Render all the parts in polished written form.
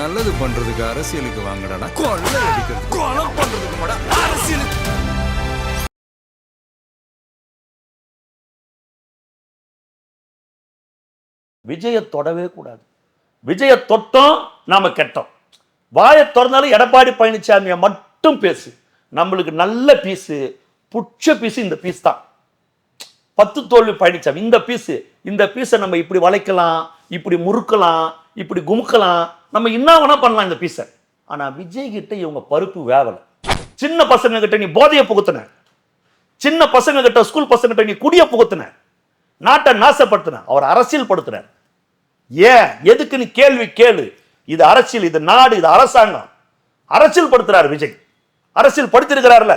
நல்லது பண்றதுக்கு அரசியலுக்கு வாங்கடா, கொள்ளை அடிக்கிறது கொலை பண்றதுக்கு மாடா அரசியலுக்கு. விஜயை தொடவே கூடாது. விஜயை தொட்டோம் நாம கெட்டோம். வாயை திறந்தாலும் எடப்பாடி பழனிசாமியை மட்டும் பேசு. நம்மளுக்கு நல்ல பீஸு, புட்ச பீஸு இந்த பீஸ் தான். 10 தோல்வி பழனிசாமி இந்த பீஸை நம்ம இப்படி வளைக்கலாம், இப்படி முறுக்கலாம், இப்படி குமுக்கலாம், நம்ம என்ன வேணா பண்ணலாம் இந்த பீஸை. ஆனா விஜய் கிட்ட இவங்க பருப்பு வேவல. சின்ன பசங்க கிட்ட நீ போதையை புகுத்துன, சின்ன பசங்க கிட்ட ஸ்கூல் பசங்க கிட்ட நீ குடிய புகுத்துன, நாட்டை நாசப்படுத்தின, அவர் அரசியல் படுத்துற. ஏன் எதுக்கு நீ கேள்வி கேளு. இது அரசியல், இது நாடு, இது அரசாங்கம். அரசியல் படுத்துறாரு விஜய். அரசியல் படுத்திருக்கிறார்ல.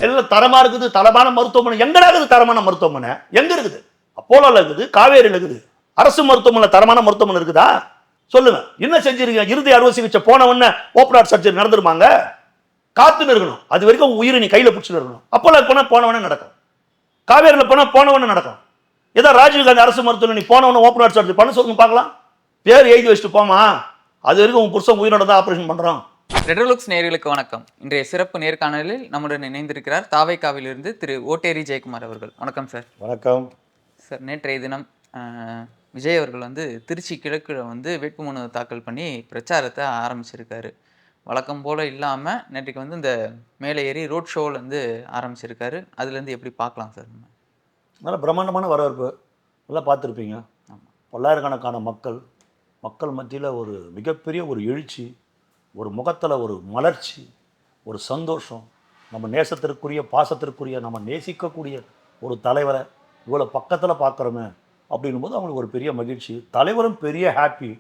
எல்லாம் தரமா இருக்குது. தரமான மருத்துவமனை எங்கடா இருக்குது? தரமான மருத்துவமனை எங்க இருக்குது? அப்போலோல இருக்குது, காவேரியில் இருக்குது. அரசு மருத்துவமனை தரமான மருத்துவமனை இருக்குதா? சொல்லுங்க. என்ன செஞ்சிருக்கீங்க? இறுதி அறுவை சிகிச்சை போனவொன்னே ஓப்பன் ஹார்ட் சர்ஜரி நடந்துருமாங்க? காத்துன்னு இருக்கணும். அது வரைக்கும் உயிரை நீ கையில பிடிச்சிட்டு இருக்கணும். அப்போலோ போனா போனவொன்னே நடக்கும். காவேரியில் போனா போனவொன்னே நடக்கும். ஏதோ ராஜீவ்காந்தி அரசு மருத்துவமனை நீ போனவொன்னே ஓப்பன் ஹார்ட் சர்ஜரி பண்ண சொல்லுங்க பார்க்கலாம். பேர் எழுதி வச்சுட்டு போமா. அது வரைக்கும் உன் புருஷன் உயிரோட தான் ஆபரேஷன் பண்றோம். ரெட்ரோலுக்ஸ் நேயர்களுக்கு வணக்கம். இன்றைய சிறப்பு நேர்காணலில் நம்முடன் இணைந்திருக்கிறார் தாவைக்காவிலிருந்து திரு ஓட்டேரி ஜெயக்குமார் அவர்கள். வணக்கம் சார். வணக்கம் சார். நேற்றைய தினம் விஜய் அவர்கள் திருச்சி கிழக்குல வேட்புமனு தாக்கல் பண்ணி பிரச்சாரத்தை ஆரம்பிச்சிருக்காரு. வழக்கம் போல் இல்லாமல் நேற்றைக்கு இந்த மேலே ஏறி ரோட் ஷோவில் ஆரம்பிச்சிருக்காரு. அதுலேருந்து எப்படி பார்க்கலாம் சார்? நல்ல பிரம்மாண்டமான வரவேற்பு எல்லாம் பார்த்துருப்பீங்க. பல்லாயிரக்கணக்கான மக்கள் மத்தியில் ஒரு மிகப்பெரிய ஒரு எழுச்சி, ஒரு முகத்தில் ஒரு மலர்ச்சி, ஒரு சந்தோஷம். நம்ம நேசத்திற்குரிய, பாசத்திற்குரிய, நம்ம நேசிக்கக்கூடிய ஒரு தலைவரை இவ்வளோ பக்கத்தில் பார்க்குறோமே அப்படின்னும் போது அவங்களுக்கு ஒரு பெரிய மகிழ்ச்சி. தலைவரும் பெரிய ஹாப்பி.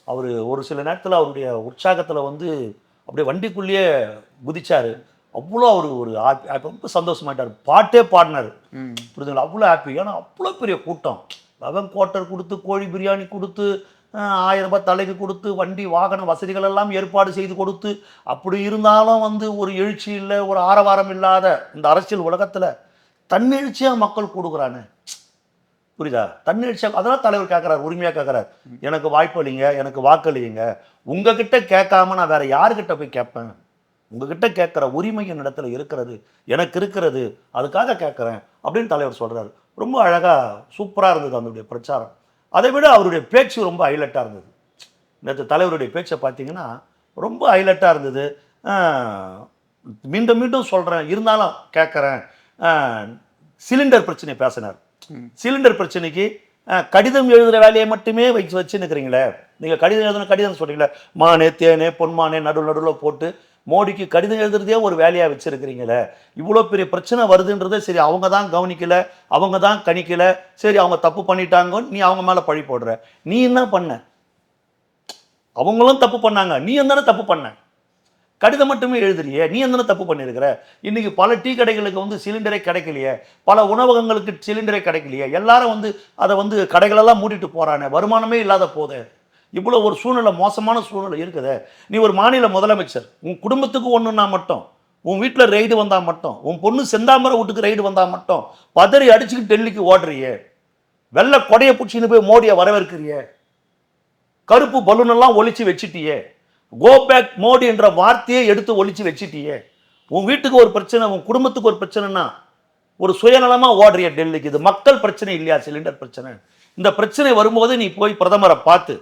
அவர் ஒரு சில நேரத்தில் அவருடைய உற்சாகத்தில் அப்படியே வண்டிக்குள்ளேயே குதிச்சார். அவ்வளோ அவர் ஒரு ரொம்ப சந்தோஷமாயிட்டார். பாட்டே பாடினார். புரியுதுங்களா? அவ்வளோ ஹாப்பி. ஏன்னா அவ்வளோ பெரிய கூட்டம். 11 குவார்ட்டர் கொடுத்து, கோழி பிரியாணி கொடுத்து, 1000 ரூபாய் தலைக்கு கொடுத்து, வண்டி வாகன வசதிகள் எல்லாம் ஏற்பாடு செய்து கொடுத்து, அப்படி இருந்தாலும் ஒரு எழுச்சி இல்லை, ஒரு ஆரவாரம் இல்லாத இந்த அரசியல் உலகத்தில் தன்னெழுச்சியாக மக்கள் கொடுக்குறானே. புரியுதா? தன்னெழுச்சியாக. அதெல்லாம் தலைவர் கேட்குறாரு, உரிமையாக கேட்குறாரு. எனக்கு வாய்ப்பு அளிங்க, எனக்கு வாக்களிங்க. உங்ககிட்ட கேட்காம நான் வேற யாருக்கிட்ட போய் கேட்பேன்? உங்ககிட்ட கேட்குற உரிமை என்னிடத்துல இருக்கிறது, எனக்கு இருக்கிறது, அதுக்காக கேட்குறேன் அப்படின்னு தலைவர் சொல்கிறாரு. ரொம்ப அழகாக சூப்பராக இருந்தது அவருடைய பிரச்சாரம். அதை விட அவருடைய பேச்சு ரொம்ப ஹைலைட்டாக இருந்தது. நேற்று தலைவருடைய பேச்சை பார்த்தீங்கன்னா ரொம்ப ஹைலைட்டாக இருந்தது. மீண்டும் மீண்டும் சொல்கிறேன், இருந்தாலும் கேட்குறேன். சிலிண்டர் பிரச்சனை பேசினார். சிலிண்டர் பிரச்சனைக்கு கடிதம் எழுதுகிற வேலையை மட்டுமே வச்சுன்னுக்கிறீங்களே. நீங்கள் கடிதம் சொல்கிறீங்களே, மானே தேனே பொன்மானே நடுவில் போட்டு மோடிக்கு கடிதம் எழுதுறதே ஒரு வேலையாக வச்சுருக்கிறீங்களே. இவ்வளோ பெரிய பிரச்சனை வருதுன்றதே சரி, அவங்க தான் கவனிக்கலை, அவங்க தான் கணிக்கலை, சரி அவங்க தப்பு பண்ணிட்டாங்கன்னு நீ அவங்க மேலே பழி போடுற. நீ என்ன பண்ண? அவங்களும் தப்பு பண்ணாங்க, நீ என்ன தப்பு பண்ண? கடிதம் மட்டுமே எழுதுறியே, நீ என்ன தப்பு பண்ணியிருக்கிற? இன்றைக்கி பல டீ கடைகளுக்கு சிலிண்டரே கிடைக்கலையே, பல உணவகங்களுக்கு சிலிண்டரே கிடைக்கலையே, எல்லாரும் அதை கடைகளெல்லாம் மூடிட்டு போகிறானே, வருமானமே இல்லாத போதே. இவ்வளோ ஒரு சூழ்நிலை, மோசமான சூழ்நிலை இருக்குதே. நீ ஒரு மாநில முதலமைச்சர், உன் குடும்பத்துக்கு ஒன்றுனா மட்டும், உன் வீட்டில் ரெய்டு வந்தால் மட்டும், உன் பொண்ணு செந்தாமரை வீட்டுக்கு ரெய்டு வந்தால் மட்டும் பதறி அடிச்சுக்கிட்டு டெல்லிக்கு ஓடுறியே. வெள்ளை கொடையை பிடிச்சின்னு போய் மோடியை வரவேற்கிறியே. கருப்பு பலூனெல்லாம் ஒழிச்சு வச்சுட்டியே. கோ பேக் மோடி என்ற வார்த்தையை எடுத்து ஒழிச்சு வச்சுட்டியே. உன் வீட்டுக்கு ஒரு பிரச்சனை, உன் குடும்பத்துக்கு ஒரு பிரச்சனைனா ஒரு சுயநலமாக ஓடுறிய டெல்லிக்கு. இது மக்கள் பிரச்சனை இல்லையா? சிலிண்டர் பிரச்சனை. இந்த பிரச்சனை வரும்போது நீ போய் பிரதமரை பார்த்து,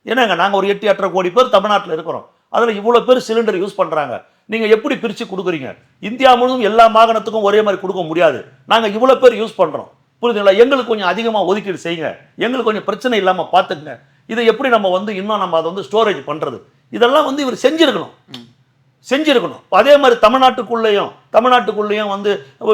ஏன்னாங்க நாங்கள் ஒரு 8-8.5 கோடி பேர் தமிழ்நாட்டில் இருக்கிறோம், அதில் இவ்வளோ பேர் சிலிண்டர் யூஸ் பண்ணுறாங்க, நீங்கள் எப்படி பிரித்து கொடுக்குறீங்க? இந்தியா முழுவதும் எல்லா மாகாணத்துக்கும் ஒரே மாதிரி கொடுக்க முடியாது. நாங்கள் இவ்வளோ பேர் யூஸ் பண்ணுறோம், புரியுதுங்களா? எங்களுக்கு கொஞ்சம் அதிகமாக ஒதுக்கீடு செய்யுங்க, எங்களுக்கு கொஞ்சம் பிரச்சனை இல்லாமல் பார்த்துக்குங்க. இதை எப்படி நம்ம இன்னும் நம்ம அதை ஸ்டோரேஜ் பண்ணுறது? இதெல்லாம் இவர் செஞ்சுருக்கணும். அதே மாதிரி தமிழ்நாட்டுக்குள்ளேயும்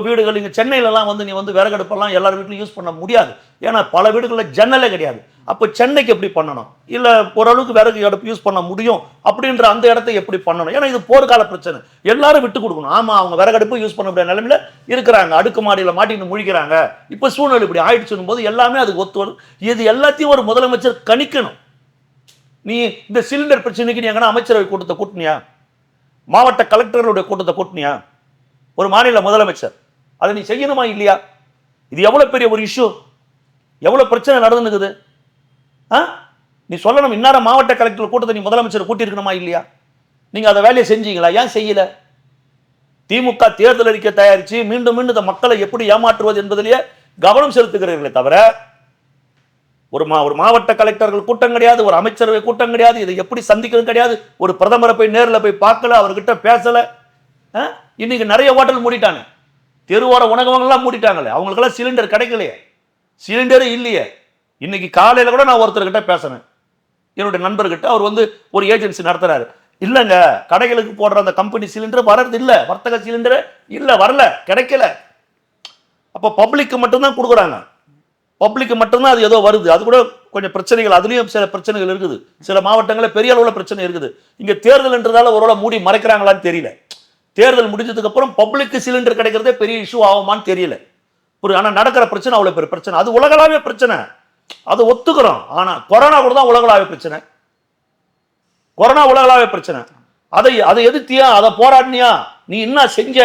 வீடுகள், இங்கே சென்னையிலலாம் நீ விறகடுப்பெல்லாம் எல்லார் வீட்லையும் யூஸ் பண்ண முடியாது. ஏன்னா பல வீடுகளில் ஜன்னலே கிடையாது. அப்போ சென்னைக்கு எப்படி பண்ணணும்? இல்லை ஓரளவுக்கு விறகு அடுப்பு யூஸ் பண்ண முடியும் அப்படின்ற அந்த இடத்த எப்படி பண்ணணும்? ஏன்னா இது போர்க்கால பிரச்சனை, எல்லாரும் விட்டு கொடுக்கணும். ஆமாம், அவங்க விறகடுப்பு யூஸ் பண்ண முடியாத நிலைமையில இருக்கிறாங்க, அடுக்கு மாடியில் மாட்டின்னு முழிக்கிறாங்க. இப்போ சூழ்நிலை இப்படி ஆயிடுச்சுன்னு போது எல்லாமே அதுக்கு ஒத்து வரும். இது எல்லாத்தையும் ஒரு முதலமைச்சர் கணிக்கணும். நீ இந்த சிலிண்டர் பிரச்சனைக்கு நீ எங்கன்னா அமைச்சரவை கூட்டத்தை கூட்டினியா? மாவட்ட கலெக்டர்களுடைய கூட்டத்தை கூட்டினியா? ஒரு மாநில முதலமைச்சர் அதை நீ செய்யணுமா இல்லையா? இது எவ்வளோ பெரிய ஒரு இஷ்யூ, எவ்வளோ பிரச்சனை நடந்துக்குது. நீ சொல்லணும், இன்னார மாவட்ட கலெக்டர் கூட்டத்தை நீ முதலமைச்சர் கூட்டியிருக்கணுமா இல்லையா? நீங்க அதை வேலையை செஞ்சீங்களா? ஏன் செய்யல? திமுக தேர்தல் அறிக்கை தயாரிச்சு மீண்டும் மீண்டும் இந்த மக்களை எப்படி ஏமாற்றுவது என்பதிலேயே கவனம் செலுத்துகிறீர்களே தவிர ஒரு மாவட்ட கலெக்டர்கள் கூட்டம் கிடையாது, ஒரு அமைச்சரவை கூட்டம் கிடையாது, இதை எப்படி சந்திக்கிறது கிடையாது, ஒரு பிரதமரை போய் நேரில் போய் பார்க்கல, அவர்கிட்ட பேசல. இன்னைக்கு நிறைய ஹோட்டல் மூடிட்டாங்க, தெருவோர உணவகங்கள்லாம் மூடிட்டாங்களே, அவங்களுக்கெல்லாம் சிலிண்டர் கிடைக்கலையே, சிலிண்டரே இல்லையே. இன்னைக்கு காலையில் கூட நான் ஒருத்தர்கிட்ட பேசினேன், என்னுடைய நண்பர்கிட்ட. அவர் வந்து ஒரு ஏஜென்சி நடத்துறாரு. இல்லைங்க, கடைகளுக்கு போடுற அந்த கம்பெனி சிலிண்டர் வர்றது இல்லை, வர்த்தக சிலிண்டர் இல்லை, வரல, கிடைக்கல. அப்போ பப்ளிக்கு மட்டும்தான் கொடுக்குறாங்க, பப்ளிக்கு மட்டும்தான் அது ஏதோ வருது. அது கூட கொஞ்சம் பிரச்சனைகள், அதுலேயும் சில பிரச்சனைகள் இருக்குது, சில மாவட்டங்களில் பெரிய அளவில் பிரச்சனை இருக்குது. இங்கே தேர்தல்ன்றதால ஒருவேளை மூடி மறைக்கிறாங்களான்னு தெரியல. தேர்தல் முடிஞ்சதுக்கு அப்புறம் பப்ளிக்கு சிலிண்டர் கிடைக்கிறதே பெரிய இஷ்யூ ஆகுமான்னு தெரியல. ஆனால் நடக்கிற பிரச்சனை அவ்வளோ பெரிய பிரச்சனை, அது உலகளாவிய பிரச்சனை, அது ஒத்துக்கிறோம். ஆனால் கொரோனா கூட தான் உலகளாவிய பிரச்சனை, கொரோனா உலகளாவிய பிரச்சனை. அதை எதிர்த்தியா, அதை போராடினியா, நீ என்ன செஞ்ச,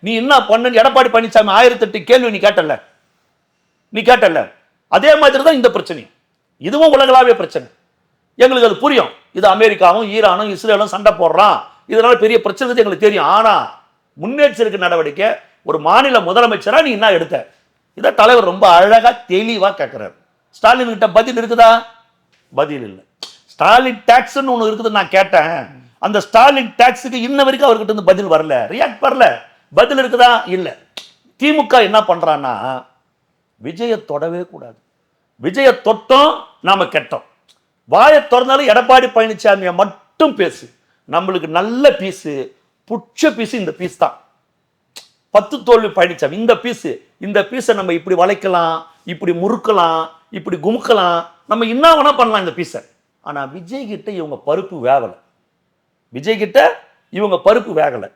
நீ என்ன பண்ணு, எடப்பாடி பழனிசாமி 1008 கேள்வி நீ கேட்டல. அதே மாதிரி தான் இந்த பிரச்சனை, இதுவும் உலகளாவிய பிரச்சனை. எங்களுக்கு அது புரியும், இது அமெரிக்காவும் ஈரானும் இஸ்ரேலும் சண்டை போடுறான், இதனால பெரிய பிரச்சனை எங்களுக்கு தெரியும். ஆனா முன்னெச்சரிக்கை நடவடிக்கை ஒரு மாநில முதலமைச்சரா நீ என்ன எடுத்த? இதை தலைவர் ரொம்ப அழகா தெளிவா கேட்கிறார். ஸ்டாலின் கிட்ட பதில் இருக்குதா? பதில் இல்லை. ஸ்டாலின் டாக்ஸ்ன்னு ஒன்று இருக்குது, நான் கேட்டேன். அந்த ஸ்டாலின் டாக்ஸுக்கு இன்ன வரைக்கும் அவர்கிட்ட இருந்து பதில் வரல, ரியாக்ட் வரல. பதில் இருக்குதா? இல்லை. திமுக என்ன பண்றான்னா, விஜயை தொடவே கூடாது, விஜயை தொட்டோம் நாம கெட்டோம், வாயை திறந்தாலும் எடப்பாடி பழனிசாமியை மட்டும் பேசு, நம்மளுக்கு நல்ல பீஸு, புட்ச பீஸு இந்த பீஸ் தான், 10 தோல்வி பழனிசாமி. இந்த பீஸை நம்ம இப்படி வளைக்கலாம், இப்படி முறுக்கலாம், இப்படி குமுக்கலாம், நம்ம என்ன வேணா பண்ணலாம் இந்த பீஸை. ஆனா விஜய் கிட்ட இவங்க பருப்பு வேகலை, விஜய் கிட்ட இவங்க பருப்பு வேகலை.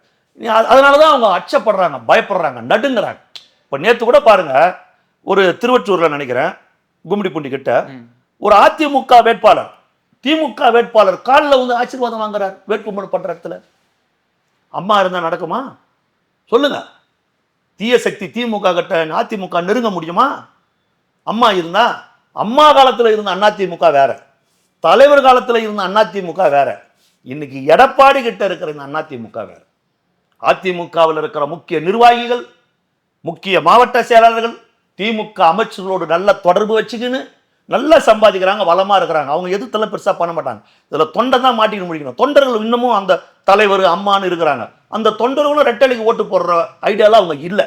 அதனாலதான் அவங்க அச்சப்படுறாங்க, பயப்படுறாங்க, நடுங்கிறாங்க. இப்ப நேத்து கூட பாருங்க, ஒரு திருவற்றூர்ல நினைக்கிறேன், கும்மிடிப்பூண்டி கிட்ட ஒரு அதிமுக வேட்பாளர் திமுக வேட்பாளர் காலில் வந்து ஆசீர்வாதம் வாங்குறார் வேட்புமனு பண்ற இடத்துல. அம்மா இருந்தா நடக்குமா சொல்லுங்க? தீய சக்தி திமுக கிட்ட அதிமுக நெருங்க முடியுமா? அம்மா இருந்தா, அம்மா காலத்தில் இருந்த அதிமுக வேற, தலைவர் காலத்தில் இருந்த அதிமுக வேற, இன்னைக்கு எடப்பாடி கிட்ட இருக்கிற இந்த அதிமுக வேற. அதிமுகவில் இருக்கிற முக்கிய நிர்வாகிகள், முக்கிய மாவட்ட செயலாளர்கள் திமுக அமைச்சர்களோடு நல்ல தொடர்பு வச்சுக்கின்னு நல்லா சம்பாதிக்கிறாங்க, வளமா இருக்கிறாங்க. அவங்க எதுத்தெல்லாம் பெருசா பண்ண மாட்டாங்க. இதுல தொண்டை தான் மாட்டின்னு முடிக்கணும். தொண்டர்கள் இன்னமும் அந்த தலைவர் அம்மான்னு இருக்கிறாங்க. அந்த தொண்டர்களும் ரெட்டலைக்கு ஓட்டு போடுற ஐடியாலாம் அவங்க இல்லை.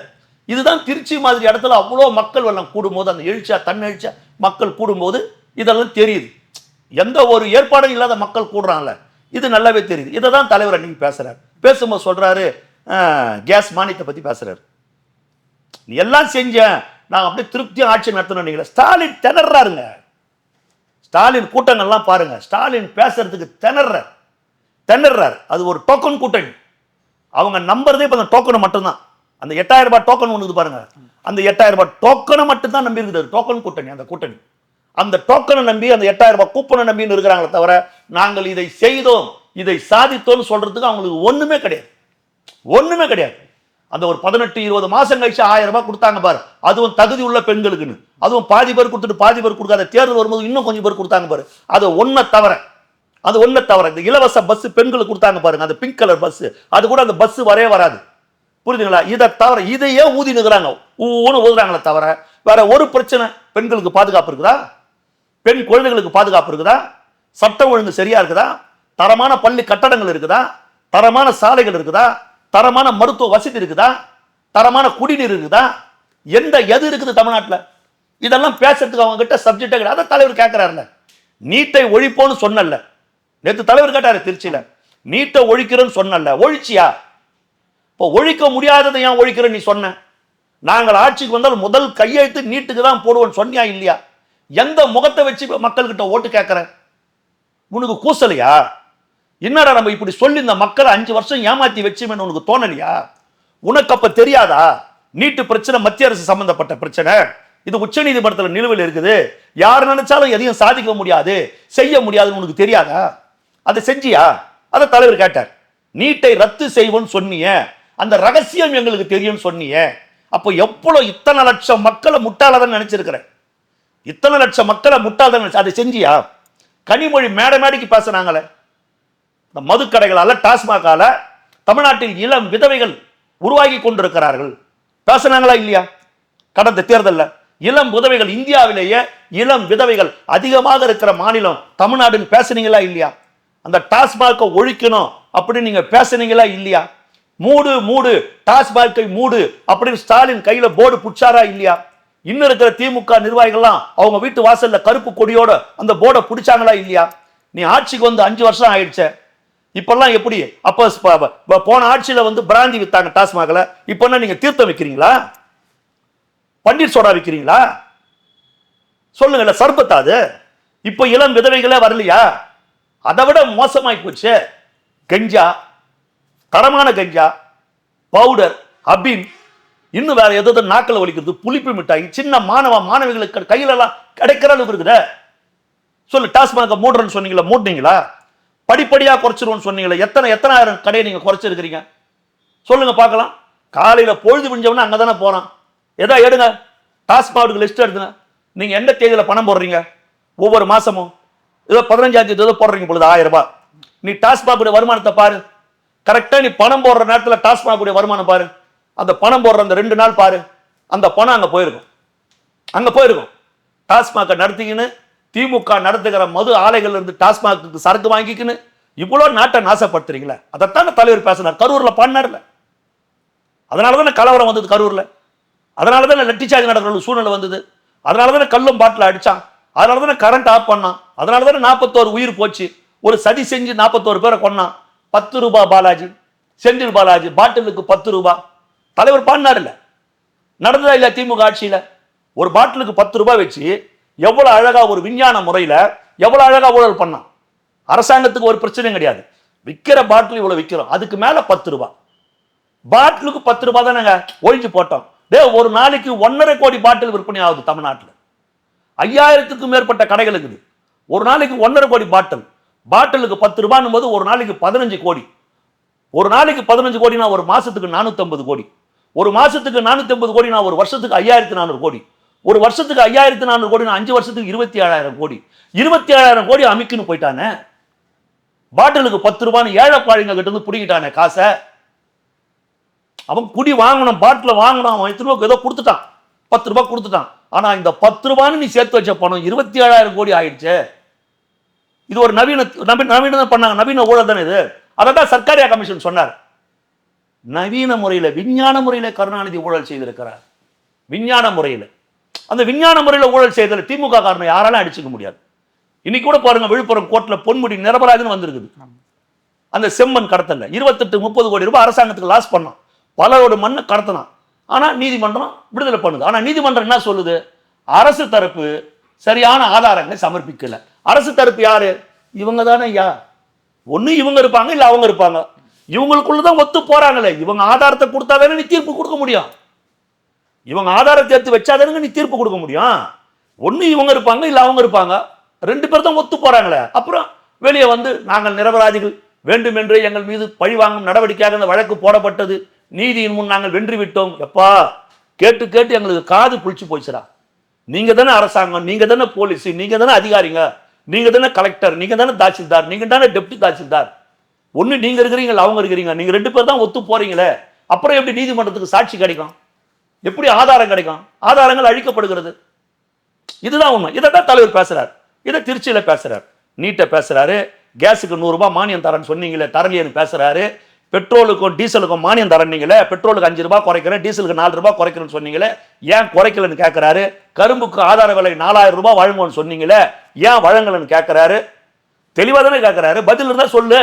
இதுதான் திருச்சி மாதிரி இடத்துல அவ்வளோ மக்கள் வெள்ளம் கூடும்போது, அந்த எழுச்சியா தன்னெழுச்சியா மக்கள் கூடும்போது இதெல்லாம் தெரியுது. எந்த ஒரு ஏற்பாடும் இல்லாத மக்கள் கூடுறாங்கல்ல, இது நல்லாவே தெரியுது. இதை தான் தலைவர் அன்னைக்கு பேசுறாரு. பேசும்போது சொல்றாரு, கேஸ் மானியத்தை பத்தி பேசுறாரு. நீ எல்லாம் செஞ்சேன், நான் அப்படியே திருப்தியாக ஆட்சி நடத்தணும். ஸ்டாலின் திணறாருங்க. ஸ்டாலின் கூட்டங்கள்லாம் பாருங்க, ஸ்டாலின் பேசுறதுக்கு திணறார். அது ஒரு டோக்கன் கூட்டணி. அவங்க நம்புறதே இப்போ அந்த டோக்கனை மட்டும்தான். அந்த 8000 ரூபாய் டோக்கன் ஒன்று பாருங்க, அந்த 8000 ரூபாய் டோக்கனை மட்டும்தான் நம்பி இருக்குது. டோக்கன் கூட்டணி, அந்த கூட்டணி அந்த டோக்கனை நம்பி, அந்த 8000 ரூபாய் கூப்பனை நம்பின்னு இருக்கிறாங்களே தவிர, நாங்கள் இதை செய்தோம், இதை சாதித்தோம்னு சொல்றதுக்கு அவங்களுக்கு ஒண்ணுமே கிடையாது. அந்த ஒரு 18-20 மாசம் கழிச்சு 1000 ரூபாய் கொடுத்தாங்க பாரு, அதுவும் தகுதி உள்ள பெண்களுக்குன்னு, அதுவும் பாதி பேர் கொடுத்துட்டு பாதி பேர் கொடுக்காத, தேர்தல் வரும்போது இன்னும் கொஞ்சம் பேர் கொடுத்தாங்க பாரு. அது ஒன்றை தவிர இந்த இலவச பஸ் பெண்களுக்கு கொடுத்தாங்க பாருங்க, அந்த பிங்க் கலர் பஸ், அது கூட அந்த பஸ் வராது. புரியுதுங்களா? இதை தவிர இதையே ஊதி நிற்கிறாங்க, ஊதுறாங்களே தவிர வேற ஒரு பிரச்சனை. பெண்களுக்கு பாதுகாப்பு இருக்குதா? பெண் குழந்தைகளுக்கு பாதுகாப்பு இருக்குதா? சட்டம் ஒழுங்கு சரியா இருக்குதா? தரமான பள்ளி கட்டடங்கள் இருக்குதா? தரமான சாலைகள் இருக்குதா? தரமான மருத்துவ வசதி இருக்குதா? தரமான குடிநீர் இருக்குதா? எது இருக்குது தமிழ்நாட்டில்? இதெல்லாம் பேசுறதுக்கு அவங்க கிட்ட சப்ஜெக்டே கிடையாது. அதை தலைவர் கேட்கிறாருல, நீட்டை ஒழிப்போன்னு சொன்னல, நேற்று தலைவர் கேட்டாரு திருச்சியில, நீட்டை ஒழிக்கிறேன்னு சொன்னல, ஒழிச்சியா? இப்போ ஒழிக்க முடியாததை ஏன் ஒழிக்கிறேன்னு நீ சொன்ன? நாங்கள் ஆட்சிக்கு வந்தால் முதல் கையெழுத்து நீட்டுக்கு தான் போடுவோன்னு சொன்னியா இல்லையா? எந்த முகத்தை வச்சு மக்கள்கிட்ட ஓட்டு கேட்கிற? உனக்கு கூசலையா? என்னடா நம்ம இப்படி சொல்லி இந்த மக்களை 5 வருஷம் ஏமாத்தி வச்சுமே உனக்கு தோணலையா? உனக்கு அப்ப தெரியாதா? நீட்டு பிரச்சனை மத்திய அரசு சம்பந்தப்பட்ட பிரச்சனை, இது உச்ச நீதிமன்றத்தில் நிலுவையில் இருக்குது, யார் நினைச்சாலும் எதையும் சாதிக்க முடியாது, செய்ய முடியாதுன்னு உனக்கு தெரியாதா? அதை செஞ்சியா? அதை தலைவர் கேட்டார். நீட்டை ரத்து செய்வோன்னு சொன்னிய, அந்த ரகசியம் எங்களுக்கு தெரியும் சொன்னிய. அப்போ எவ்வளவு இத்தனை லட்சம் மக்களை முட்டாளதான் நினைச்சிருக்கிற, இத்தனை லட்சம் மக்களை முட்டாளதான் நினைச்சு, அதை செஞ்சியா? கனிமொழி மேடைக்கு பேசுனாங்களே, இந்த மதுக்கடைகளால டாஸ்மாகால தமிழ்நாட்டில் இளம் விதவைகள் உருவாகி கொண்டிருக்கிறார்கள் பேசுனாங்களா இல்லையா? கடந்த தேர்தலில் இளம் விதவைகள், இந்தியாவிலேயே இளம் விதவைகள் அதிகமாக இருக்கிற மாநிலம் தமிழ்நாடுன்னு பேசுனீங்களா இல்லையா? அந்த டாஸ்மாகை ஒழிக்கணும் அப்படின்னு நீங்க பேசுனீங்களா இல்லையா? மூடு மூடு டாஸ்மாகை மூடு அப்படின்னு ஸ்டாலின் கையில போர்டு புடிச்சாரா இல்லையா? இன்னும் இருக்கிற திமுக நிர்வாகிகள்லாம் அவங்க வீட்டு வாசல்ல கருப்பு கொடியோட அந்த போர்டை பிடிச்சாங்களா இல்லையா? நீ ஆட்சிக்கு வந்து 5 வருஷம் ஆயிடுச்சு. இப்பெல்லாம் எப்படி? அப்ப போன ஆட்சியில வந்து பிராந்தி வித்தாங்க டாஸ்மாகல, இப்ப நீங்க தீர்த்தம் வைக்கிறீங்களா? பன்னீர் சோடா விற்கிறீங்களா? சொல்லுங்க, சர்பத்தாது. இப்ப இளம் விதவைகளே வரலையா? அதை விட மோசமாய் போச்சு. கஞ்சா, தரமான கஞ்சா, பவுடர், அபின், இன்னும் வேற ஏதோ நாக்கில் ஒலிக்கிறது, புளிப்பு மிட்டாய், சின்ன மாணவிகளுக்கு கையில எல்லாம் கிடைக்கிற அளவுக்கு இருக்குதே. சொல்லு, டாஸ்மாக மூடுறன்னு சொன்னீங்களா? மூடுனீங்களா? படிப்படியா குறைச்சிருவோம்னு சொன்னீங்களா? எத்தனை ஆயிரம் கடையை நீங்க குறைச்சிருக்கிறீங்க? சொல்லுங்க பார்க்கலாம். காலையில பொழுது முடிஞ்சவன அங்கதானே போறான். ஏதோ எடுங்க, டாஸ்மாக் லிஸ்ட் எடுத்துங்க. நீங்க எந்த தேதியில பணம் போடுறீங்க? ஒவ்வொரு மாசமும் ஏதோ 15ஆம் தேதி ஏதோ போடுறீங்க பொழுது 1000 ரூபாய். நீ டாஸ்மாக் வருமானத்தை பாரு. கரெக்டா நீ பணம் போடுற நேரத்தில் டாஸ்மாக் வருமானம் பாரு. அந்த பணம் போடுற அந்த 2 நாள் பாரு, அந்த பணம் அங்க போயிருக்கும். டாஸ்மாக் நடத்திக்கின்னு திமுக நடத்துகிற மது ஆலைகள் இருந்து டாஸ்மாக்கு சரக்கு வாங்கிக்கின்னு இவ்வளவு நாட்டை நாசப்படுத்துறீங்களே. அதைத்தான தலைவர் பேசினார். கரூர்ல பாடினார்ல. அதனாலதானே கலவரம் வந்தது கரூர்ல. அதனாலதானே லட்டிச்சார்ஜ் நடக்கிற சூழ்நிலை வந்தது. அதனாலதானே கல்லும் பாட்டில் அடிச்சான். அதனாலதானே கரண்ட் ஆஃப் பண்ணான். அதனாலதானே 41 உயிர் போச்சு. ஒரு சதி செஞ்சு 41 பேரை கொன்னான். 10 ரூபாய் பாலாஜி, செந்தில் பாலாஜி பாட்டிலுக்கு 10 ரூபாய். தலைவர் பாடினார் இல்ல? நடந்ததா இல்ல? திமுக ஆட்சியில ஒரு பாட்டிலுக்கு 10 ரூபாய் வச்சு எவ்வளவு அழகா ஒரு விஞ்ஞான முறையில எவ்வளவு அழகா ஊழல் பண்ணான். அரசாங்கத்துக்கு ஒரு பிரச்சனையும் கிடையாது. விற்கிற பாட்டில் இவ்வளவு விற்கிறோம், அதுக்கு மேல 10 ரூபாய். பாட்டிலுக்கு 10 ரூபாய் தானேங்க ஒழிஞ்சு போட்டோம். ஒரு நாளைக்கு 1.5 கோடி பாட்டில் விற்பனை ஆகுது தமிழ்நாட்டில். 5000க்கும் மேற்பட்ட கடைகள் இருக்குது. ஒரு நாளைக்கு 1.5 கோடி பாட்டிலுக்கு 10 ரூபாய் போது ஒரு நாளைக்கு 15 கோடி. ஒரு நாளைக்கு 15 கோடினா ஒரு மாசத்துக்கு 450 கோடி. ஒரு மாசத்துக்கு 450 கோடினா ஒரு வருஷத்துக்கு 5400 கோடி. ஒரு வருஷத்துக்கு 5400 கோடினா 5 வருஷத்துக்கு 27000 கோடி. 27000 கோடி அமிக்குன்னு போயிட்டானே. பாட்டிலுக்கு 10 ரூபான்னு ஏழை பாழிங்க கிட்ட இருந்து பிடிக்கிட்டானே காசை. அவன் குடி வாங்கணும், பாட்டில் வாங்கணும், அவன் எத்தனை ரூபாய்க்கு ஏதோ கொடுத்துட்டான், 10 ரூபாய் கொடுத்துட்டான். ஆனா இந்த 10 ரூபான்னு நீ சேர்த்து வச்ச பணம் 27000 கோடி ஆயிடுச்சு. இது ஒரு நவீன பண்ணாங்க, நவீன ஊழல் தானே இது. அதான் சர்க்காரியா கமிஷன் சொன்னார். நவீன முறையில், விஞ்ஞான முறையில் கருணாநிதி ஊழல் செய்திருக்கிறார். விஞ்ஞான முறையில். அந்த விஞ்ஞான முறையில் ஊழல் செய்ததில் திமுக காரணம் யாராலும் அடிச்சுக்க முடியாது. இன்னைக்கு கூட பாருங்க, விழுப்புரம் கோர்ட்ல பொன்முடி நிரபராஜன் வந்திருக்குது. அந்த செம்மண் கடத்தல 28-30 கோடி ரூபாய் அரசாங்கத்துக்கு லாஸ் பண்ணான். பலரோட மண்ணை கடத்தினான். ஆனா நீதிமன்றம் விடுதலை பண்ணுது. ஆனா நீதிமன்றம் என்ன சொல்லுது? அரசு தரப்பு சரியான ஆதாரங்களை சமர்ப்பிக்கல. அரசு தரப்பு யாரு? இவங்க தானே. ஒண்ணு இவங்க இருப்பாங்க, இல்ல அவங்க இருப்பாங்க. இவங்களுக்குள்ளதான் ஒத்து போறாங்களே. இவங்க ஆதாரத்தை கொடுத்தாதானே நீ தீர்ப்பு கொடுக்க முடியும். இவங்க ஆதாரத்தை எடுத்து வச்சாதானே நீ தீர்ப்பு கொடுக்க முடியும். ஒண்ணு இவங்க இருப்பாங்க, இல்ல அவங்க இருப்பாங்க. 2 பேர் தான் ஒத்து போறாங்களே. அப்புறம் வெளியே வந்து நாங்கள் நிரபராதிகள், வேண்டுமென்றே எங்கள் மீது பழிவாங்கும் நடவடிக்கையாக இந்த வழக்கு போடப்பட்டது, நீதியின் முன் நாங்கள் வென்று விட்டோம். எப்பா கேட்டு கேட்டு எங்களுக்கு காது புளிச்சு போச்சுடா. நீங்க தானே அரசாங்கம், நீங்க தானே போலீஸ், நீங்க தானே அதிகாரிங்க, நீங்க தானே கலெக்டர், நீங்க தானே தாசில்தார், நீங்க தானே டெப்டி தாசில்தார். ஒண்ணு நீங்க இருக்கிறீங்க, அவங்க இருக்கிறீங்க. நீங்க 2 பேர் தான் ஒத்து போறீங்களே. அப்புறம் எப்படி நீதிமன்றத்துக்கு சாட்சி கிடைக்கும்? எப்படி ஆதாரம் கிடைக்கும்? ஆதாரங்கள் அழிக்கப்படுகிறது. இதுதான் உண்மை. இதைத்தான் தலைவர் பேசுறாரு. இதை திருச்சியில பேசுறாரு, நீட்டை பேசுறாரு, கேஸுக்கு 100 ரூபாய் மானியம் தரேன்னு சொன்னீங்களே, தரலையேன்னு பேசுறாரு. பெட்ரோலுக்கும் டீசலுக்கும் மானியம் தரீங்களே, பெட்ரோலுக்கு 5 ரூபாய் குறைக்கிறேன், டீசலுக்கு 4 ரூபாய் குறைக்கிறேன்னு சொன்னீங்களே, ஏன் குறைக்கலன்னு கேட்கிறாரு. கரும்புக்கு ஆதார விலை 4000 ரூபாய் வழங்கும்னு சொன்னீங்களே, ஏன் வழங்கலன்னு கேட்கிறாரு. தெளிவா தானே கேட்கிறாரு. பதில் இருந்தா சொல்லு.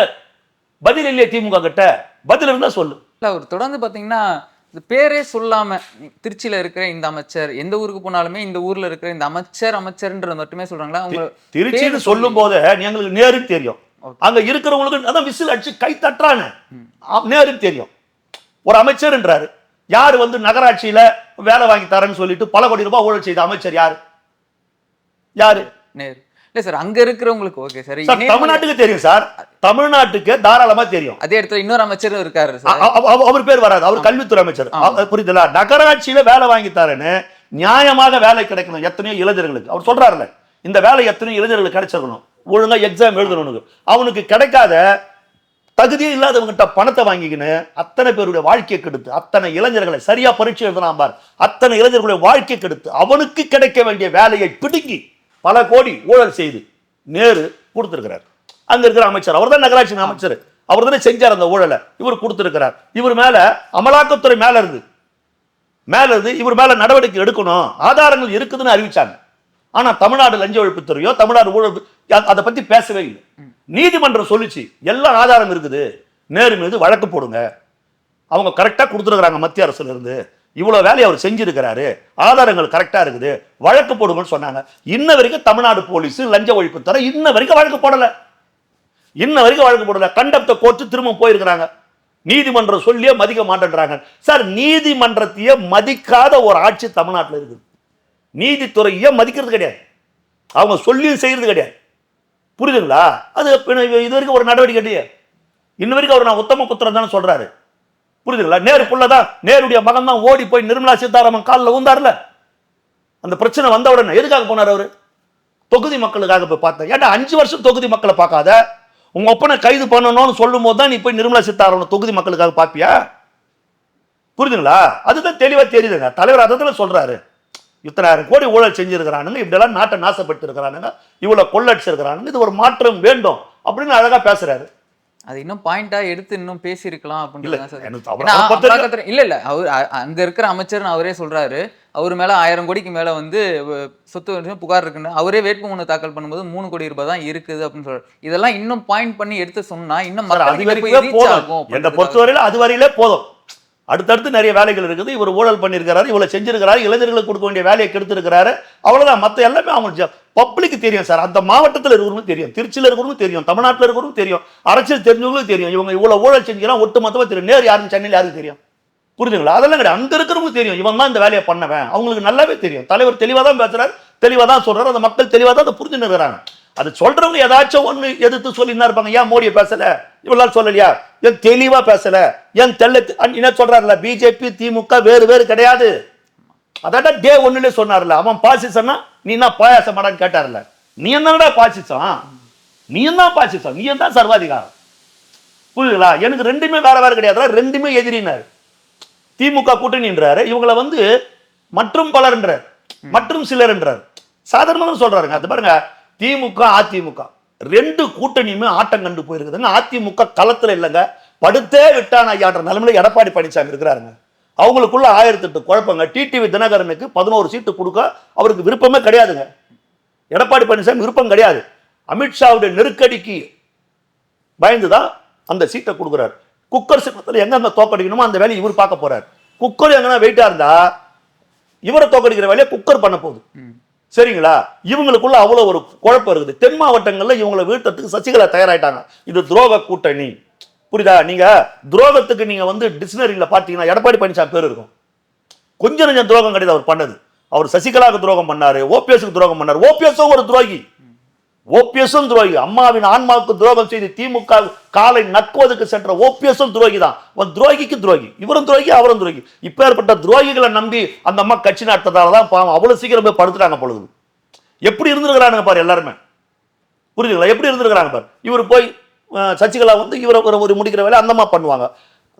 பதில் இல்லையே திமுக கிட்ட. பதில் இருந்தா சொல்லு. அவர் தொடர்ந்து பாத்தீங்கன்னா இந்த பேரே சொல்லாம திருச்சியில இருக்கிற இந்த அமைச்சர், எந்த ஊருக்கு போனாலுமே இந்த ஊர்ல இருக்கிற இந்த அமைச்சர்ன்றது மட்டுமே சொல்றாங்களா? அவங்க திருச்சின்னு சொல்லும் போது எங்களுக்கு நேரு தெரியும். அங்க இருக்கிறவங்களுக்கு அதான் விசில் அடிச்சு கை தட்டுறாங்க, நேரு தெரியும். ஒரு அமைச்சர்ன்றாரு. யாரு வந்து நகராட்சியில வேலை வாங்கி தரேன்னு சொல்லிட்டு பல கோடி ரூபாய் ஊழல் செய்த அமைச்சர் யாரு? யாரு? நேரு. இல்ல சார், அங்க இருக்கிறவங்களுக்கு ஓகே சார். தமிழ்நாட்டுக்கு தெரியும் சார், தமிழ்நாட்டுக்கு தாராளமா தெரியும். அதே இடத்துல இன்னொரு அமைச்சரும் இருக்காரு சார், அவர் பேர் வராது, அவர் கல்வித்துறை அமைச்சர். புரியுதுல? நகராட்சியில வேலை வாங்கி தரேன்னு நியாயமாக வேலை கிடைக்கணும் எத்தனையோ இளைஞர்களுக்கு அவர் சொல்றாருல. இந்த வேலை எத்தனையோ இளைஞர்களுக்கு கிடைச்சிருக்கணும். ஒழுங்கா எக்ஸாம் எழுதணும்னு. அவனுக்கு கிடைக்காத தகுதியே இல்லாதவங்கிட்ட பணத்தை வாங்கிக்கின்னு அத்தனை பேருடைய வாழ்க்கையை கெடுத்து, அத்தனை இளைஞர்களை சரியா பரீட்சை எழுதலாம் பார், அத்தனை இளைஞர்களுடைய வாழ்க்கையை கெடுத்து, அவனுக்கு கிடைக்க வேண்டிய வேலையை பிடுங்கி பல கோடி ஊழல் செய்து நேரு கொடுத்திருக்கிறார். அங்க இருக்கிற அமைச்சர், அவர் தான் நகராட்சி அமைச்சர், அவர் தானே செஞ்சார் அந்த ஊழலை, இவர் கொடுத்திருக்கிறார். இவர் மேல அமலாக்கத்துறை மேல இருந்து இவர் மேல நடவடிக்கை எடுக்கணும், ஆதாரங்கள் இருக்குதுன்னு அறிவிச்சாங்க. ஆனா தமிழ்நாடு லஞ்ச ஒழிப்புத்துறையோ தமிழ்நாடு ஊழல் அதை பத்தி பேசவே இல்லை. நீதிமன்றம் சொல்லிச்சு எல்லா ஆதாரம் இருக்குது, நேரு மீது வழக்கு போடுங்க, அவங்க கரெக்டா கொடுத்துருக்காங்க மத்திய அரசுல இருந்து, இவ்வளவு வேலையை அவர் செஞ்சிருக்கிறாரு, ஆதாரங்கள் கரெக்டா இருக்குது, வழக்கு போடுங்கன்னு சொன்னாங்க. இன்ன வரைக்கும் தமிழ்நாடு போலீஸ் லஞ்ச ஒழிப்புத்துறை இன்ன வரைக்கும் வழக்கு போடல. கண்டப்ட கோர்ட்டு திரும்ப போயிருக்கிறாங்க. நீதிமன்றம் சொல்லியே மதிக்க மாட்டேன்றாங்க. சார், நீதிமன்றத்தையே மதிக்காத ஒரு ஆட்சி தமிழ்நாட்டில் இருக்குது. நீதித்துறையே மதிக்கிறது கிடையாது, அவங்க சொல்லியும் செய்யறது கிடையாது. புரியுதுங்களா? அது இது வரைக்கும் ஒரு நடவடிக்கை கிடையாது. இன்ன வரைக்கும் அவர் நான் உத்தம புத்திரன் தானே சொல்றாரு. புரியுதுங்களா? நேரு புள்ளதான், நேருடைய மகன் தான் ஓடி போய் நிர்மலா சீதாராமன் காலில் ஊந்தார்ல. அந்த பிரச்சனை வந்த உடனே எதுக்காக போனார் அவரு? தொகுதி மக்களுக்காக போய் பார்த்தேன். ஏன்டா 5 வருஷம் தொகுதி மக்களை பார்க்காத, உங்க ஒப்பனை கைது பண்ணணும்னு சொல்லும் போது தான் நீ போய் நிர்மலா சீதாராமன் தொகுதி மக்களுக்காக பார்ப்பியா? புரியுதுங்களா? அதுதான் தெளிவா தெரியுதுங்க. தலைவர் அதை சொல்றாரு, இத்தனை கோடி ஊழல் செஞ்சிருக்கிறானுங்க, இப்படியெல்லாம் நாட்டை நாசப்படுத்தி இருக்கிறானுங்க, இவ்வளவு கொள்ளடிச்சிருக்கிறானுங்க, இது ஒரு மாற்றம் வேண்டும் அப்படின்னு அழகா பேசுறாரு. அது இன்னும் பாயிண்டா எடுத்து இன்னும் பேசியிருக்கலாம் அப்படின்னு இல்ல அவர் அங்க இருக்கிற அமைச்சர் அவரே சொல்றாரு, அவர் மேல 1000 கோடிக்கு மேல வந்து சொத்து புகார் இருக்குன்னு அவரே வேட்புமனு தாக்கல் பண்ணும்போது 3 கோடி ரூபாய் தான் இருக்குது அப்படின்னு சொல்றாரு. இதெல்லாம் இன்னும் பாயிண்ட் பண்ணி எடுத்து சொன்னா இன்னும் என்னை பொறுத்தவரையில அது வரையிலே போதும். அடுத்தடுத்து நிறைய வேலைகள் இருக்குது. இவர் ஊழல் பண்ணியிருக்கிறாரு, இவ்வளவு செஞ்சிருக்கிறாரு, இளைஞர்களுக்கு கொடுக்க வேண்டிய வேலையை கெடுத்திருக்கிறாரு, அவ்வளவுதான். மற்ற எல்லாமே அவங்க பப்ளிக்கு தெரியும் சார். அந்த மாவட்டத்தில் இருக்கிறவங்களும் தெரியும், திருச்சியில் இருக்கிறவங்களும் தெரியும், தமிழ்நாட்டில் இருக்கிறவங்களும் தெரியும், அரசியல் தெரிஞ்சவங்களும் தெரியும். இவங்க இவ்வளவு ஊழல் செஞ்சுக்கலாம் ஒட்டு மொத்தமாக தெரியும். நேரு யாருன்னு சென்னையில் யாருக்கு தெரியும்? புரிஞ்சுங்களா? அதெல்லாம் கிடையாது. அங்க இருக்கிறவங்களுக்கு தெரியும், இவன் தான் இந்த வேலையை பண்ணவன், அவங்களுக்கு நல்லாவே தெரியும். தலைவர் தெளிவாக தான் பேசுறாரு, தெளிவாக தான் சொல்றாரு, அந்த மக்கள் தெளிவாக தான் அதை புரிஞ்சுன்னு இருக்கிறாங்க. அது சொல்றவங்க ஏதாச்சும் ஒண்ணு எதிர்த்து சொல்லி இருப்பாங்க. ஏன் மோடியை பேசல, இவ்வளவு சொல்லலையா, ஏன் தெளிவா பேசல, ஏன் என்ன சொல்றாருல, பிஜேபி திமுக வேறு வேறு கிடையாது. அதாட்ட டே 1 சொன்னார்ல, அவன் பாசிசம்னா நீ என்ன பாயாசம் மாடான்னு கேட்டார்ல, நீ என்னடா பாசிசம், நீ தான் சர்வாதிகாரம். புரியுதுங்களா? எனக்கு ரெண்டுமே வேற வேற கிடையாது, ரெண்டுமே எதிரினாரு. திமுக கூட்டணின்றாரு, இவங்களை வந்து மற்றும் பலர்ன்றார், மற்றும் சிலர் என்றார். சாதாரணமாக சொல்றாருங்க. அது பாருங்க, திமுக அதிமுக 2 கூட்டணியுமே ஆட்டம் கண்டு போயிருக்குதுங்க. அதிமுக களத்துல இல்லைங்க, படுத்தே விட்டான் ஐயான்ற நிலைமையில எடப்பாடி பழனிசாமி இருக்கிறாருங்க. அவங்களுக்குள்ள 1008 குழப்பங்க. டிடிவி தினகரனுக்கு 11 சீட்டு கொடுக்க அவருக்கு விருப்பமே கிடையாதுங்க. எடப்பாடி பழனிசாமி விருப்பம் கிடையாது. அமித்ஷாவுடைய நெருக்கடிக்கு பயந்துதான் அந்த சீட்டை கொடுக்குறாரு. குக்கர் சின்னத்தில் எங்க அந்த தோக்கடிக்கணுமோ அந்த வேலையை இவர் பார்க்க போறாரு. குக்கர் எங்கன்னா வெயிட்டா இருந்தா இவரை தோக்கடிக்கிற வேலையை குக்கர் பண்ண போகுது. சரிங்களா? இவங்களுக்குள்ள அவ்வளவு ஒரு குழப்பம் இருக்குது. தென் மாவட்டங்கள்ல இவங்களை வீழ்த்தத்துக்கு சசிகலா தயாராயிட்டாங்க. இது துரோக கூட்டணி. புரியுதா? நீங்க துரோகத்துக்கு நீங்க வந்து டிக்ஷனரியில பாத்தீங்கன்னா எடப்பாடி பழனிசாமி பேர் இருக்கும். கொஞ்சம் நெஞ்சம் துரோகம் கிடையாது அவர் பண்ணது. அவர் சசிகலாவுக்கு துரோகம் பண்ணாரு, ஓபிஎஸ்க்கு துரோகம் பண்ணாரு. ஓபிஎஸும் ஒரு துரோகி, ஓபிஎஸும் துரோகி. அம்மாவின் ஆன்மாவுக்கு துரோகம் செய்து திமுக காலை நக்குவதற்கு சென்ற ஓபிஎஸும் துரோகி தான். துரோகிக்கு துரோகி, இவரும் துரோகி, அவரும் துரோகி. இப்பேற்பட்ட துரோகிகளை நம்பி அந்த அம்மா கட்சி நடத்ததாலதான் பாவம் அவ்வளவு சீக்கிரம் போய் படுத்துட்டாங்க பொழுது. எப்படி இருந்திருக்கிறானுங்க பாரு எல்லாருமே. புரியுதுங்களா? எப்படி இருந்திருக்கிறாங்க பாரு. இவர் போய் சசிகலா வந்து இவரை ஒரு முடிக்கிற வேலை அந்தம்மா பண்ணுவாங்க.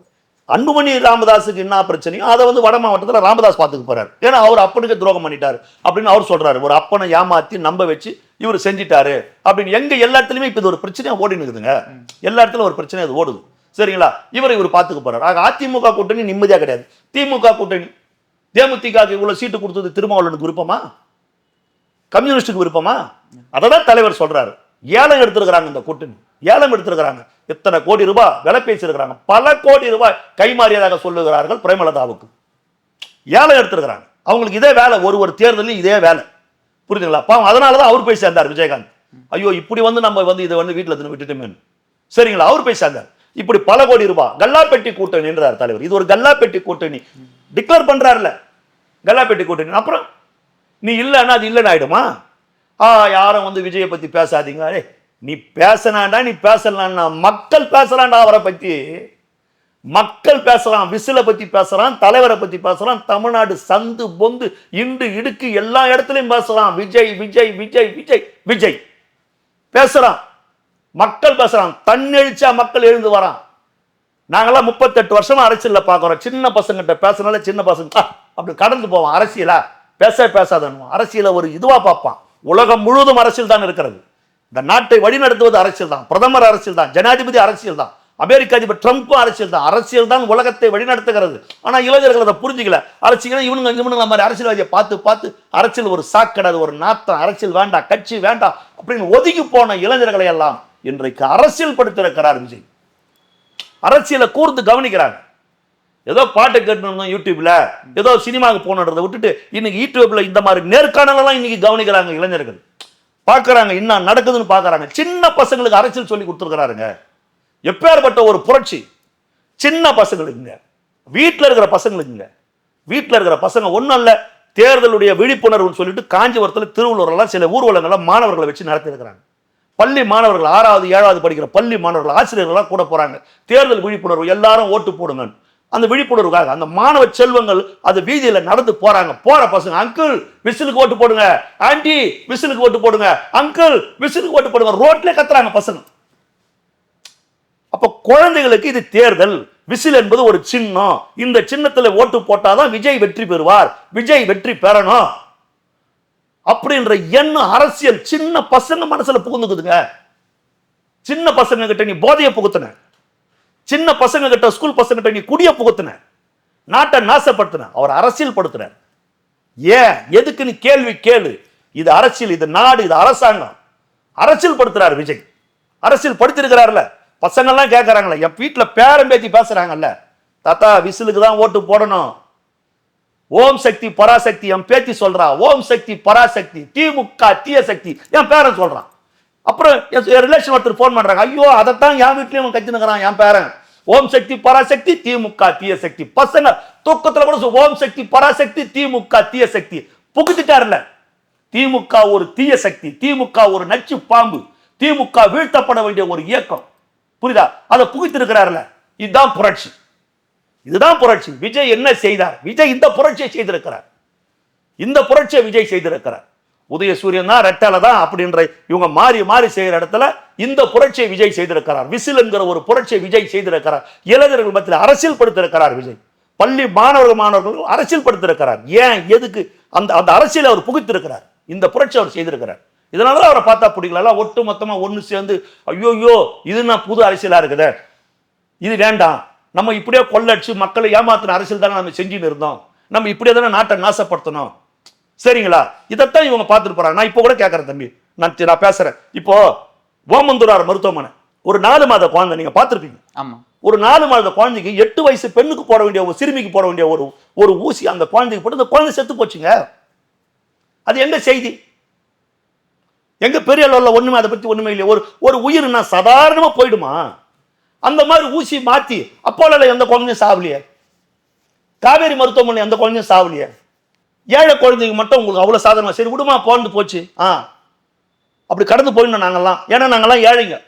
அன்புமணி ராமதாஸுக்கு என்ன பிரச்சனையும் அதை வந்து வட மாவட்டத்தில் ராமதாஸ் பார்த்துக்க போறாரு. ஏன்னா அவர் அப்பனுக்கு துரோகம் பண்ணிட்டாரு அப்படின்னு அவர் சொல்றாரு. ஒரு அப்பனை ஏமாத்தி நம்ப வச்சு இவர் செஞ்சிட்டாரு அப்படின்னு எங்க எல்லா இடத்துலயுமே இப்ப இது ஒரு பிரச்சனையா ஓடி இருக்குதுங்க. எல்லா இடத்துலயும் ஒரு பிரச்சனை அது ஓடுது. சரிங்களா? இவரை இவர் பார்த்துக்க போறாரு. ஆக அதிமுக கூட்டணி நிம்மதியா கிடையாது. திமுக கூட்டணி தேமுதிக இவ்வளவு சீட்டு கொடுத்தது திருமாவளவனுக்கு விருப்பமா, கம்யூனிஸ்டுக்கு விருப்பமா? அததான் தலைவர் சொல்றாரு. ஏலம் எடுத்திருக்கிறாங்க, இந்த கூட்டணி ஏலம் எடுத்திருக்கிறாங்க. எத்தனை கோடி ரூபாய் விலை பேசியிருக்கிறாங்க, பல கோடி ரூபாய் கைமாறியதாக சொல்லுகிறார்கள் பிரேமலதாவுக்கு. ஏலம் எடுத்திருக்கிறாங்க. அவங்களுக்கு இதே வேலை, ஒரு தேர்தலில் இதே வேலை. புரியுதுங்களா? பாவம் அதனாலதான் அவர் போய் சேர்ந்தார் விஜயகாந்த். ஐயோ இப்படி வந்து நம்ம வந்து இதை வந்து வீட்டில் விட்டுட்டுமே. சரிங்களா? அவர் போய் சேர்ந்தார். இப்படி பல கோடி ரூபாய் கல்லாப்பெட்டி கூட்டணி என்றார் தலைவர். இது ஒரு கல்லாப்பெட்டி கூட்டணி டிக்ளேர் பண்றாருல, கல்லாப்பெட்டி கூட்டணி. அப்புறம் நீ இல்லைன்னா அது இல்லைன்னு ஆயிடுமா? யாரும் வந்து விஜயை பத்தி பேசாதீங்க. நீ பேசலாண்டா, நீ பேசலான்னா மக்கள் பேசலாண்டா. அவரை பத்தி மக்கள் பேசலாம், விசில பத்தி பேசலாம், தலைவரை பத்தி பேசலாம், தமிழ்நாடு சந்து பொந்து இண்டு இடுக்கு எல்லா இடத்துலையும் பேசலாம். விஜய் விஜய் விஜய் விஜய் விஜய். பேசுறான், மக்கள் பேசுறான், தன்னெழுச்சா மக்கள் எழுந்து வரான். நாங்கெல்லாம் 38 வருஷமா அரசியல்ல பாக்குறோம். சின்ன பசங்கிட்ட பேசினால சின்ன பசங்க அப்படி கடந்து போவான். அரசியலா பேசாதன்னு அரசியல ஒரு இதுவா பார்ப்பான். உலகம் முழுவதும் அரசியல் தான் இருக்கிறது. இந்த நாட்டை வழிநடத்துவது அரசியல் தான், பிரதமர் அரசியல் தான், ஜனாதிபதி அரசியல் தான், அமெரிக்க அதிபர் ட்ரம்ப் அரசியல் தான். அரசியல் தான் உலகத்தை வழிநடத்துகிறது. ஆனா இளைஞர்கள் அதை புரிஞ்சுக்கல. அரசியல் இவனுங்க மாதிரி அரசியல்வாதியை பார்த்து அரசியல் ஒரு சாக்கடை, ஒரு நாத்தம், அரசியல் வேண்டாம், கட்சி வேண்டாம் அப்படின்னு ஒதுங்கி போன இளைஞர்களை எல்லாம் இன்றைக்கு அரசியல் படுத்திருக்கிறார் விஜய். அரசியலை கூர்ந்து கவனிக்கிறாங்க. ஏதோ பாட்டை கேட்டு யூடியூப்ல, ஏதோ சினிமாவுக்கு போனதை விட்டுட்டு இன்னைக்கு யூடியூப்ல இந்த மாதிரி நேர்காணலாம் இன்னைக்கு கவனிக்கிறாங்க. இளைஞர்கள் பார்க்கறாங்க, என்ன நடக்குதுன்னு பார்க்கறாங்க. சின்ன பசங்களுக்கு அரசியல் சொல்லி கொடுத்துருக்கிறாருங்க. எப்பேற்பட்ட ஒரு புரட்சி! சின்ன பசங்களுக்குங்க, வீட்டில் இருக்கிற பசங்களுக்குங்க. வீட்டில் இருக்கிற பசங்க ஒன்றும் இல்லை, தேர்தலுடைய விழிப்புணர்வுன்னு சொல்லிட்டு காஞ்சிபுரத்தில் திருவள்ளூர்லாம் சில ஊர்வலங்கள்லாம் மாணவர்களை வச்சு நடத்திருக்கிறாங்க. பள்ளி மாணவர்கள் 6வது 7வது படிக்கிற பள்ளி மாணவர்கள் ஆசிரியர்கள்லாம் கூட போறாங்க. தேர்தல் விழிப்புணர்வு, எல்லாரும் ஓட்டு போடுங்க அந்த விழிப்புணர்வுக்காக அந்த மாணவ செல்வங்கள் அது வீதியில நடந்து போறாங்க. போற பசங்க, அங்கிள் விசிலுக்கு ஓட்டு போடுங்க, ஆண்டி விசிலுக்கு ஓட்டு போடுங்க, அங்கிள் விசிலுக்கு ஓட்டு போடுங்க, ரோட்ல கத்துறாங்க பசங்க. அப்ப குழந்தைகளுக்கு இது தேர்தல், விசில் என்பது ஒரு சின்னம், இந்த சின்னத்துல ஓட்டு போட்டாதான் விஜய் வெற்றி பெறுவார், விஜய் வெற்றி பெறணும் அப்படின்ற எண்ணம் அரசியல் சின்ன பசங்க மனசுல புகுந்துக்குதுங்க. சின்ன பசங்க கிட்ட நீ போதைய புகுத்துன, சின்ன பசங்க கிட்ட ஸ்கூல் பசங்க கிட்ட நீ குடிய புகுத்துன, நாட்டை நாசப்படுத்தின, அவர் அரசியல் படுத்துற. ஏன் எதுக்கு நீ கேள்வி கேளு. இது அரசியல், இது நாடு, இது அரசாங்கம். அரசியல் படுத்துறாரு விஜய். அரசியல் படுத்திருக்கிறார்ல, பசங்கள்லாம் கேட்கறாங்களே, என் வீட்டுல பேரம் பேத்தி பேசுறாங்கல்ல, தாத்தா விசிலுக்கு தான் ஓட்டு போடணும், ஓம் சக்தி பராசக்தி என் பேத்தி சொல்றா, ஓம் சக்தி பராசக்தி, திமுக தீய சக்தி என் பேரன் சொல்றான். அப்புறம் ரிலேஷன் ஒருத்தர் போன் பண்றாங்க, ஐயோ அதைத்தான் என் வீட்லயும் கத்தினுக்கிறான் என் பேரன், ஓம் சக்தி பராசக்தி திமுக தீய சக்தி. பசங்க தூக்கத்துல கூட ஓம் சக்தி பராசக்தி திமுக தீய சக்தி புகுத்திட்டாருல. திமுக ஒரு தீய சக்தி, திமுக ஒரு நச்சு பாம்பு, திமுக வீழ்த்தப்பட வேண்டிய ஒரு இயக்கம், புரியுதா? அதை புகுத்திருக்கிறாருல. இதுதான் புரட்சி, இதுதான் புரட்சி. விஜய் என்ன செய்தார்? விஜய் இந்த புரட்சியை செய்திருக்கிறார். இந்த புரட்சியை விஜய் செய்திருக்கிறார். உதயசூரியன் தான் ரெட்டலை தான் அப்படின்ற இவங்க மாறி மாறி செய்கிற இடத்துல இந்த புரட்சியை விஜய் செய்திருக்கிறார். விசில் என்கிற ஒரு புரட்சியை விஜய் செய்திருக்கிறார். இளைஞர்கள் மத்தியில் அரசியல் படுத்திருக்கிறார் விஜய். பள்ளி மாணவர்கள் அரசியல் படுத்திருக்கிறார். ஏன் எதுக்கு அந்த அந்த அரசியலை அவர் புகுத்திருக்கிறார். இந்த புரட்சி அவர் செய்திருக்கிறார். இதனாலதான் அவரை பார்த்தா பிடிக்கல. ஒட்டு மொத்தமா ஒன்று சேர்ந்து ஐயோ இது நான் புது அரசியலா இருக்குது, இது வேண்டாம், நம்ம இப்படியே கொள்ளடிச்சு மக்களை ஏமாத்தின அரசியல் தானே நம்ம செஞ்சுன்னு இருந்தோம், நம்ம இப்படியே தானே நாட்டை நாசப்படுத்தணும், சரிங்களா? இதைத்தான் இவங்க பார்த்துட்டு போறாங்க. நான் இப்போ கூட கேட்கறேன் தம்பி, நான் பேசுறேன். இப்போ ஓமந்தூரார் மருத்துவமனை, ஒரு 4 மாத குழந்தை, நீங்க பார்த்துருப்பீங்க. ஆமா, ஒரு 4 மாத குழந்தைக்கு 8 வயசு பெண்ணுக்கு போட வேண்டிய ஒரு சிறுமிக்கு போட வேண்டிய ஒரு ஊசி அந்த குழந்தைக்கு போட்டு அந்த குழந்தை செத்து போச்சுங்க. அது எங்க செய்தி? எங்க பெரிய அளவில் ஒண்ணுமே அதை பத்தி ஒண்ணுமே இல்லையா? ஒரு உயிர்னா சாதாரணமா போயிடுமா? அந்த மாதிரி ஊசி மாத்தி அப்போல எந்த குழந்தையும் சாவலியே, காவேரி மருத்துவமனை எந்த குழந்தையும் சாவலியே. ஏழை குழந்தைங்க மட்டும் உங்களுக்கு அவ்வளவு சாதாரணமா சரி விடுமா போந்து போச்சு, அப்படி கடந்து போயிடணும் நாங்கெல்லாம், ஏன்னா நாங்கெல்லாம் ஏழைங்க,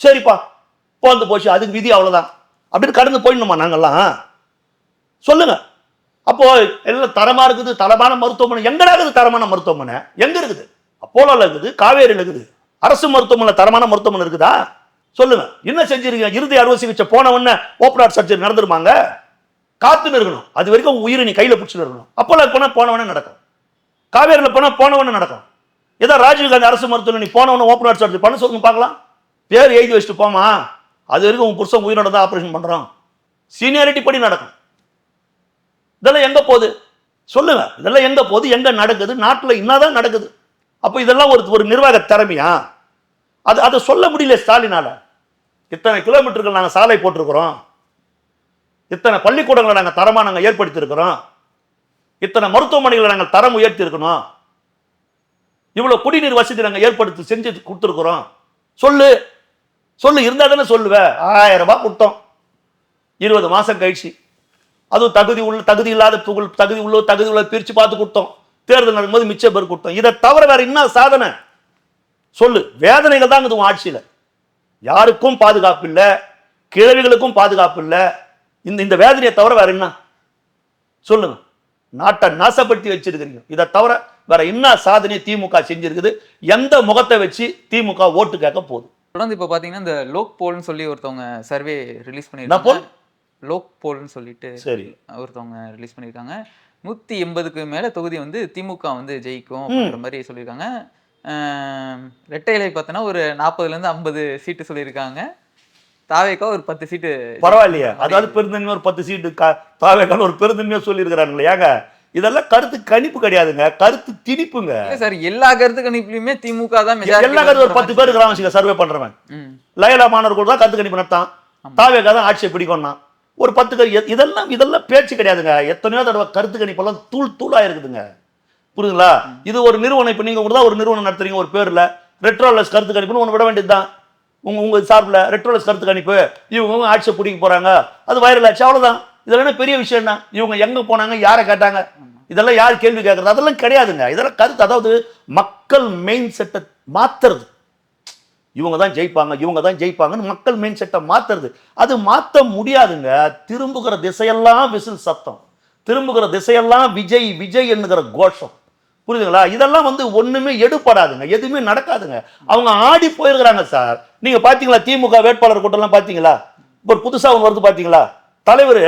சரிப்பா போந்து போச்சு அதுக்கு விதி அவ்வளவுதான் அப்படின்னு கடந்து போயிடணுமா நாங்கெல்லாம்? சொல்லுங்க. அப்போ எல்லாம் தரமா இருக்குது, தரமான மருத்துவமனை எங்கடா இருக்குது? தரமான மருத்துவமனை எங்க இருக்குது? அப்போலோல இருக்குது, காவேரியில் இருக்குது, அரசு மருத்துவமனை தரமான மருத்துவமனை இருக்குதா? சொல்லுங்க. என்ன செஞ்சிருக்கீங்க? இறுதி அறுவை சிகிச்சை போன உடனே ஓப்பன் ஹார்ட் சர்ஜரி நடந்துருமாங்க? காத்துன்னு இருக்கணும், அது வரைக்கும் உயிரை நீ கையில பிடிச்சிட்டு இருக்கணும். அப்போல போனா போனவனே நடக்கும், காவேரியில் போனா போனவனே நடக்கும். ஏதோ ராஜீவ்காந்தி அரசு மருத்துவமனை நீ போனவன ஓப்பன் ஹார்ட் சர்ஜரி பண்ண சொல்லுங்க பார்க்கலாம், பேர் எழுதி வச்சுட்டு போமா, அது வரைக்கும் உன் புருஷன் உயிரோட தான் ஆபரேஷன் பண்றோம், சீனியாரிட்டி படி நடக்கும். இதெல்லாம் எங்க போகுது சொல்லுங்க? இதெல்லாம் எங்க போகுது? எங்க நடக்குது? நாட்டில் என்னதான் நடக்குது? அப்ப இதெல்லாம் ஒரு நிர்வாக திறமையா? அதை சொல்ல முடியல ஸ்டாலினால. இத்தனை கிலோமீட்டர்கள் நாங்கள் சாலை போட்டிருக்கிறோம், இத்தனை பள்ளிக்கூடங்களை நாங்கள் தரமா நாங்கள் ஏற்படுத்தி இருக்கிறோம், இத்தனை மருத்துவமனைகளை நாங்கள் தரம் உயர்த்தி இருக்கணும், இவ்வளவு குடிநீர் வசதி நாங்கள் ஏற்படுத்தி செஞ்சு கொடுத்துருக்கிறோம். சொல்லு சொல்லு, இருந்தா தானே சொல்லுவ. 1000 ரூபாய் கொடுத்தோம் 20 மாசம் கழிச்சு, அதுவும் தகுதி இல்லாத தகுதி உள்ள பிரிச்சு பார்த்து கொடுத்தோம். தேர்தல் நடக்கும்போது மிச்ச பேர் கொடுத்தோம். இதை தவிர வேற என்ன சாதனை சொல்லு? வேதனைகள் தான் உன் ஆட்சியில. யாருக்கும் பாதுகாப்பு இல்லை, கிழவிகளுக்கும் பாதுகாப்பு இல்லை. இந்த வேதனையை தவிர வேற என்ன சொல்லுங்க? நாட்டை நாசப்படுத்தி வச்சிருக்கிறீங்க. இதை தவிர வேற என்ன சாதனை திமுக செஞ்சிருக்குது? எந்த முகத்தை வச்சு திமுக ஓட்டு கேட்க போகுது? தொடர்ந்து இப்போ பார்த்தீங்கன்னா இந்த லோக் போல்னு சொல்லி ஒருத்தவங்க சர்வே ரிலீஸ் போல்? பண்ணியிருக்காங்க. லோக் போல்னு சொல்லிட்டு சரி, ஒருத்தவங்க ரிலீஸ் பண்ணியிருக்காங்க. 180க்கு மேலே தொகுதி வந்து திமுக வந்து ஜெயிக்கும் அப்படின்ற மாதிரி சொல்லியிருக்காங்க. ரெட்டை இலை பார்த்தோன்னா ஒரு 40லேருந்து 50 சீட்டு சொல்லியிருக்காங்க. தாவேக்கா ஒரு 10 சீட்டு. பரவாயில்லையா? அதாவது பெருந்தன்மை ஒரு 10 சீட்டு, தாவேக்கான ஒரு பெருந்தன்மையா சொல்லியிருக்கிறாங்களே. ஏங்க இதெல்லாம் கருத்து கணிப்பு கிடையாதுங்க, கருத்து திணிப்புங்க. சார் எல்லா கருத்து கணிப்புலையுமே திமுக தான் எல்லா கருத்து ஒரு 10 பேர் இருக்கிறாங்க சர்வே பண்றவன். லயலா மாணவர் கூட தான் கருத்து கணிப்பு நடத்தான், தாவேக்கா தான் ஆட்சியை பிடிக்கும்னா ஒரு 10 இதெல்லாம் பேச்சு கிடையாதுங்க. எத்தனையோ தடவை கருத்து கணிப்பெல்லாம் தூளா இருக்குதுங்க. புரியுதுங்களா? இது ஒரு நிறுவனம், இப்போ நீங்க கூட தான் ஒரு நிறுவனம் நடத்துறீங்க ஒரு பேர்ல, ரெட்ரோலஸ் கருத்து கணிப்புன்னு ஒன்று விட வேண்டியதுதான். உங்க சார்பில் ரெட்ரோலஸ் கருத்து கணிப்பு, இவங்க ஆட்சியை பிடிக்க போறாங்க, அது வைரல் ஆச்சு, அவ்வளவுதான். இதெல்லாம் பெரிய விஷயம் என்ன? இவங்க எங்க போனாங்க, யாரை கேட்டாங்க, இதெல்லாம் யார் கேள்வி கேட்கறது? அதெல்லாம் கிடையாதுங்க. இதெல்லாம் கருத்து, அதாவது மக்கள் மெயின் செட்டை மாத்துறது. இவங்க தான் ஜெயிப்பாங்க, இவங்க தான் ஜெயிப்பாங்கன்னு மக்கள் மெயின் செட்டை மாத்துறது. அது மாற்ற முடியாதுங்க. திரும்புகிற திசையெல்லாம் விசில் சத்தம், திரும்புகிற திசையெல்லாம் விஜய் விஜய் என்னுகிற கோஷம். புரியுதுங்களா? இதெல்லாம் வந்து ஒண்ணுமே எடுப்படாதுங்க, எதுவுமே நடக்காதுங்க. அவங்க ஆடி போயிருக்கிறாங்க சார். நீங்க பாத்தீங்களா திமுக வேட்பாளர் கூட்டம்லாம் பாத்தீங்களா? இப்போ புதுசா ஒன்று வருது பாத்தீங்களா? தலைவர்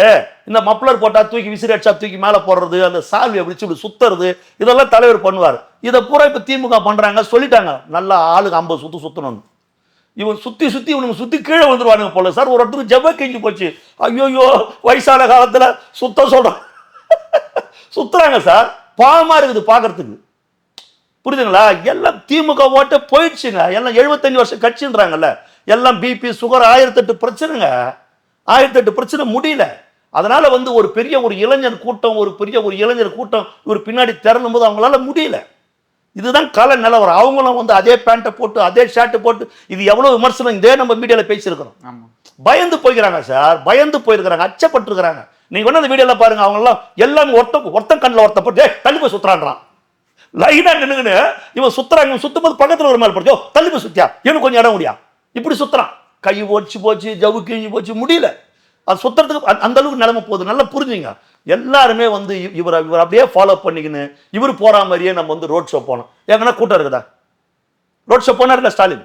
இந்த மப்ளர் போட்டா தூக்கி விசிறி அடிச்சா தூக்கி மேலே போடுறது, அந்த சால்வி அப்படி இப்படி சுத்துறது, இதெல்லாம் தலைவர் பண்ணுவார். இதை பூரா இப்போ திமுக பண்றாங்க. சொல்லிட்டாங்க நல்லா ஆளுக்கு 50 சுத்தணும்னு. இவன் சுத்தி இவனுக்கு சுத்தி கீழே வந்துருவானுங்க போல சார். ஒரு இடத்துக்கு ஜெப கெஞ்சி போச்சு. ஐயோயோ வயசான காலத்துல சுத்த சொல்றான் சுத்துறாங்க சார். பாவமா இருக்குது பாக்குறதுக்கு. புரியுதுங்களா? எல்லாம் திமுக ஓட்ட போயிடுச்சுங்க. எல்லாம் 75 வருஷம் கட்சின்றாங்கல்ல, எல்லாம் பிபி சுகர் 1008 பிரச்சனைங்க. 1008 பிரச்சனை முடியல. அதனால வந்து ஒரு பெரிய ஒரு இளைஞர் கூட்டம், இவர் பின்னாடி திறனும் போது அவங்களால முடியல. இதுதான் கால நிலவரம். அவங்களும் வந்து அதே பேண்ட்டை போட்டு அதே ஷர்ட் போட்டு, இது எவ்வளவு விமர்சனம் இதே நம்ம மீடியால பேசியிருக்கிறோம். பயந்து போய்க்கிறாங்க சார், பயந்து போயிருக்கிறாங்க, அச்சப்பட்டு இருக்கிறாங்க. நீங்க வேணா அந்த வீடியோல பாருங்க. அவங்க எல்லாம் ஒருத்தன் கண்ணில் ஒருத்த போட்டு தள்ளி போய் சுத்துறான்றான். லைனா நின்னுன்னு இவன் சுத்துறாங்க. சுத்தும் போது பக்கத்துல ஒரு மேல் போட்டு தள்ளி போய் சுத்தியா, எனக்கு கொஞ்சம் இடம் முடியா, இப்படி சுத்துறான். கை ஒடிச்சு போச்சு, ஜவு கிழிஞ்சு போச்சு, முடியல. அது சுத்துறதுக்கு அந்த அளவுக்கு நிலைமை போகுது. நல்லா புரிஞ்சுங்க. எல்லாருமே வந்து இவர் அப்படியே ஃபாலோ பண்ணிக்கின்னு இவர் போற மாதிரியே நம்ம வந்து ரோட் ஷோ போனோம். ஏங்கன்னா கூட்டம் இருக்குதா? ரோட் ஷோ போனார்ல ஸ்டாலின்,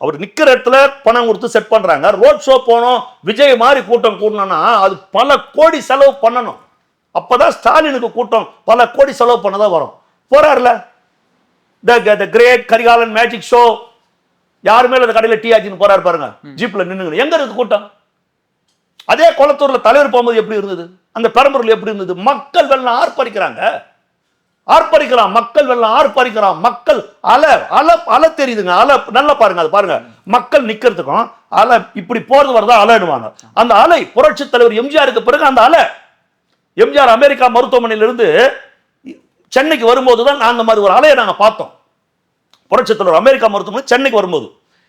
அவர் நிக்கிற இடத்துல பணம் கொடுத்து செட் பண்றாங்க. ரோட் ஷோ போனோம், விஜய் மாதிரி கூட்டம் கூடணும்னா அது பல கோடி செலவு பண்ணணும். அப்பதான் ஸ்டாலினுக்கு கூட்டம் பல கோடி செலவு பண்ணதான் வரும். போறாருல the great Karikalan magic show, யாருமே அந்த கடையில் டீ ஆச்சின்னு போறாரு பாருங்க, ஜீப்ல நின்னுங்க. எங்க இருக்கு கூட்டம்? அதே குளத்தூர்ல தலைவர் போகும்போது எப்படி இருந்தது? அந்த பெரம்பூர்ல எப்படி இருந்தது? மக்கள் வெள்ளம் ஆர்ப்பரிக்கிறாங்க, மக்கள் வெள்ளம் ஆர்ப்பரிக்கிறான். மக்கள் அலை தெரியுதுங்க. அலை நல்லா பாருங்க, அது பாருங்க. மக்கள் நிக்கிறதுக்கும் அலை இப்படி போறது வரதான் அலைடுவாங்க. அந்த அலை புரட்சி தலைவர் எம்ஜிஆருக்கு பிறகு அந்த அலை, எம்ஜிஆர் அமெரிக்கா மருத்துவமனையிலிருந்து சென்னைக்கு வரும்போது தான் அந்த மாதிரி ஒரு அலையை நாங்க பார்த்தோம். புரட்சி தலைவர் அமெரிக்கா மருத்துவமனை சென்னைக்கு வரும்போது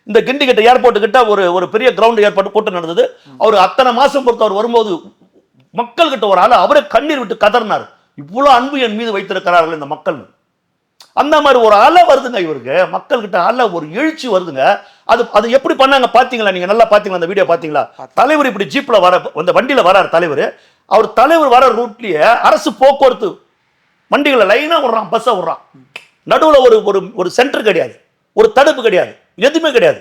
இந்த கிண்டி கிட்ட ஏர்போர்ட் கிட்ட ஒரு பெரிய கிரவுண்ட் ஏற்பாடு கூட்டம் நடந்தது. அவர் அத்தனை மாசம் பொறுத்தவர் வரும்போது மக்கள் கிட்ட ஒரு ஆளு அவரே கண்ணீர் விட்டு கதறினார். இவ்வளவு அன்பு என் மீது வைத்திருக்கிறார்கள் இந்த மக்கள். அந்த மாதிரி ஒரு அலை வருதுங்க இவருக்கு, மக்கள் கிட்ட அலை ஒரு எழுச்சி வருதுங்க. அது எப்படி பண்ணாங்க பாத்தீங்களா? நீங்க நல்லா பாத்தீங்களா? அந்த வீடியோ பாத்தீங்களா? தலைவர் இப்படி ஜீப்ல வர, அந்த வண்டியில வராரு தலைவர். அவர் தலைவர் வர ரூட்லயே அரசு போக்குவரத்து வண்டிகளை லைனா விடுறான், பஸ்ஸை விடுறான். நடுவில் ஒரு சென்டர் கிடையாது, ஒரு தடுப்பு கிடையாது, எதுவுமே கிடையாது.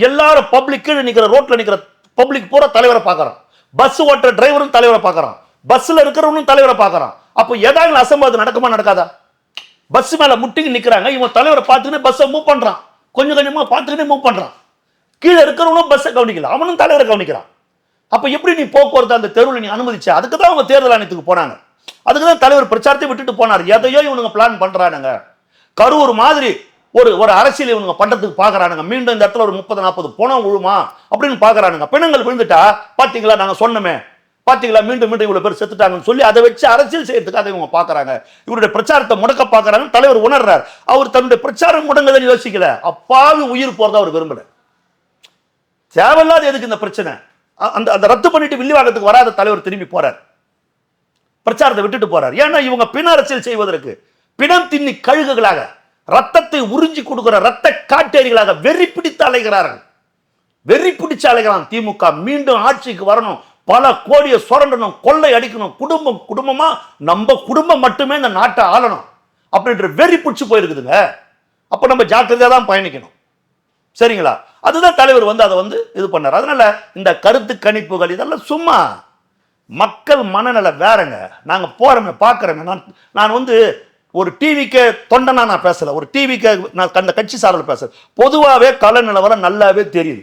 எல்லாரும் பப்ளிக் கீழே நிக்கிற ரோட்ல நிக்கிற பப்ளிக் பூரா தலைவரை பார்க்கறான். பஸ் ஓட்டுற டிரைவரும் தலைவரை பார்க்கறான், பஸ்ல இருக்கிறவனும் தலைவரை பார்க்கறான். அப்போ ஏதாவது அசம்பாவிதம் நடக்குமா நடக்காதா? பஸ் மேல முட்டிக்கு நிக்கிறாங்க, இவன் தலைவரை பார்த்துக்கிட்டு பஸ்ஸை மூவ் பண்றான், கொஞ்சம் கொஞ்சமா பார்த்துக்கிட்டே மூவ் பண்றான். கீழே இருக்கிறவனும் பஸ்ஸை கவனிக்கல, அவனும் தலைவரை கவனிக்கிறான். அப்ப எப்படி நீ போக்குவரத்து அந்த தெருவில் நீ அனுமதிச்ச? அதுக்கு தான் அவங்க தேர்தல் ஆணையத்துக்கு போனாங்க. அதுக்கு தான் தலைவர் பிரச்சாரத்தை விட்டுட்டு போனார். எதையோ இவனுங்க பிளான் பண்றானுங்க. கரூர் மாதிரி ஒரு அரசியல் இவனுங்க பண்றதுக்கு பாக்குறானுங்க. மீண்டும் இந்த இடத்துல ஒரு 30-40 பணம் விழுமா அப்படின்னு பாக்குறானுங்க. பிணங்கள் விழுந்துட்டா பாத்தீங்களா, நாங்க சொன்னமே பாத்தீங்களா, மீண்டும் இவ்வளவு பேர் செத்துட்டாங்கன்னு சொல்லி அதை வச்சு அரசியல் செய்யறதுக்காக இவங்க பாக்குறாங்க. இவருடைய பிரச்சாரத்தை முடக்க பாக்குறாங்க. தலைவர் உணர்றார். அவர் தன்னுடைய பிரச்சாரம் முடங்குதுன்னு யோசிக்கல, அப்பாவி உயிர் போறதா அவர் விரும்பல. தேவையில்லாத எதுக்கு இந்த பிரச்சனை? அந்த ரத்து பண்ணிட்டு வில்லிவாக்கத்துக்கு வராத தலைவர் திரும்பி போறார், பிரச்சாரத்தை விட்டுட்டு போறார். ஏன்னா இவங்க பிண அரசியல் செய்வதற்கு பிணம் தின்னி கழுகுகளாக, ரத்தத்தை உறிஞ்சி கொடுக்கிற ரத்த காட்டேரிகளாக வெறி பிடித்து அலைகிறார்கள். வெறி பிடிச்சு அலைகிறான். திமுக மீண்டும் ஆட்சிக்கு வரணும், பல கோடியை சுரண்டணும், கொள்ளை அடிக்கணும், குடும்பமா நம்ம குடும்பம் மட்டுமே இந்த நாட்டை ஆளணும். அப்படின்ற வெறி பிடிச்சி போயிருக்குதுங்க. அப்போ நம்ம ஜாக்கிரதையாக தான் பயணிக்கணும். சரிங்களா? அதுதான் தலைவர் வந்து அதை வந்து இது பண்ணார். அதனால இந்த கருத்து கணிப்புகள் இதெல்லாம் சும்மா மக்கள் மனநல வேறங்க. நாங்கள் போகிறோமே பார்க்குறோமே. நான் வந்து ஒரு டிவிக்கு தொண்டனா நான் பேசலை, ஒரு டிவிக்கு நான் அந்த கட்சி சார்பில் பேசுகிறேன். பொதுவாகவே கள நிலவரம் நல்லாவே தெரியுது.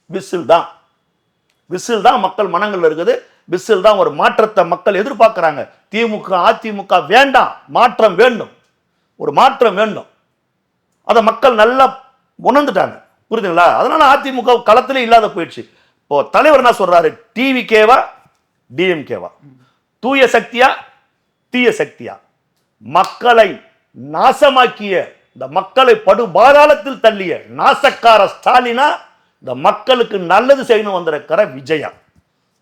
விசில் தான் மக்கள் மனங்கள் இருக்குது. விசில் தான் ஒரு மாற்றத்தை மக்கள் எதிர்பார்க்குறாங்க. திமுக அதிமுக வேண்டாம், மாற்றம் வேண்டும், ஒரு மாற்றம் வேண்டும். அதை மக்கள் நல்லா உணர்ந்துட்டாங்க. புரியுதுங்களா? அதனால அதிமுக களத்திலே இல்லாத போயிடுச்சு. இப்போ தலைவர் என்ன சொல்றாரு? டிவிகேவா டிஎம்கேவா? தூய சக்தியா தீய சக்தியா? மக்களை நாசமாக்கிய, இந்த மக்களை படுபாதாளத்தில் தள்ளிய நாசக்கார ஸ்டாலினா, இந்த மக்களுக்கு நல்லது செய்யணும் வந்திருக்கிற விஜயா?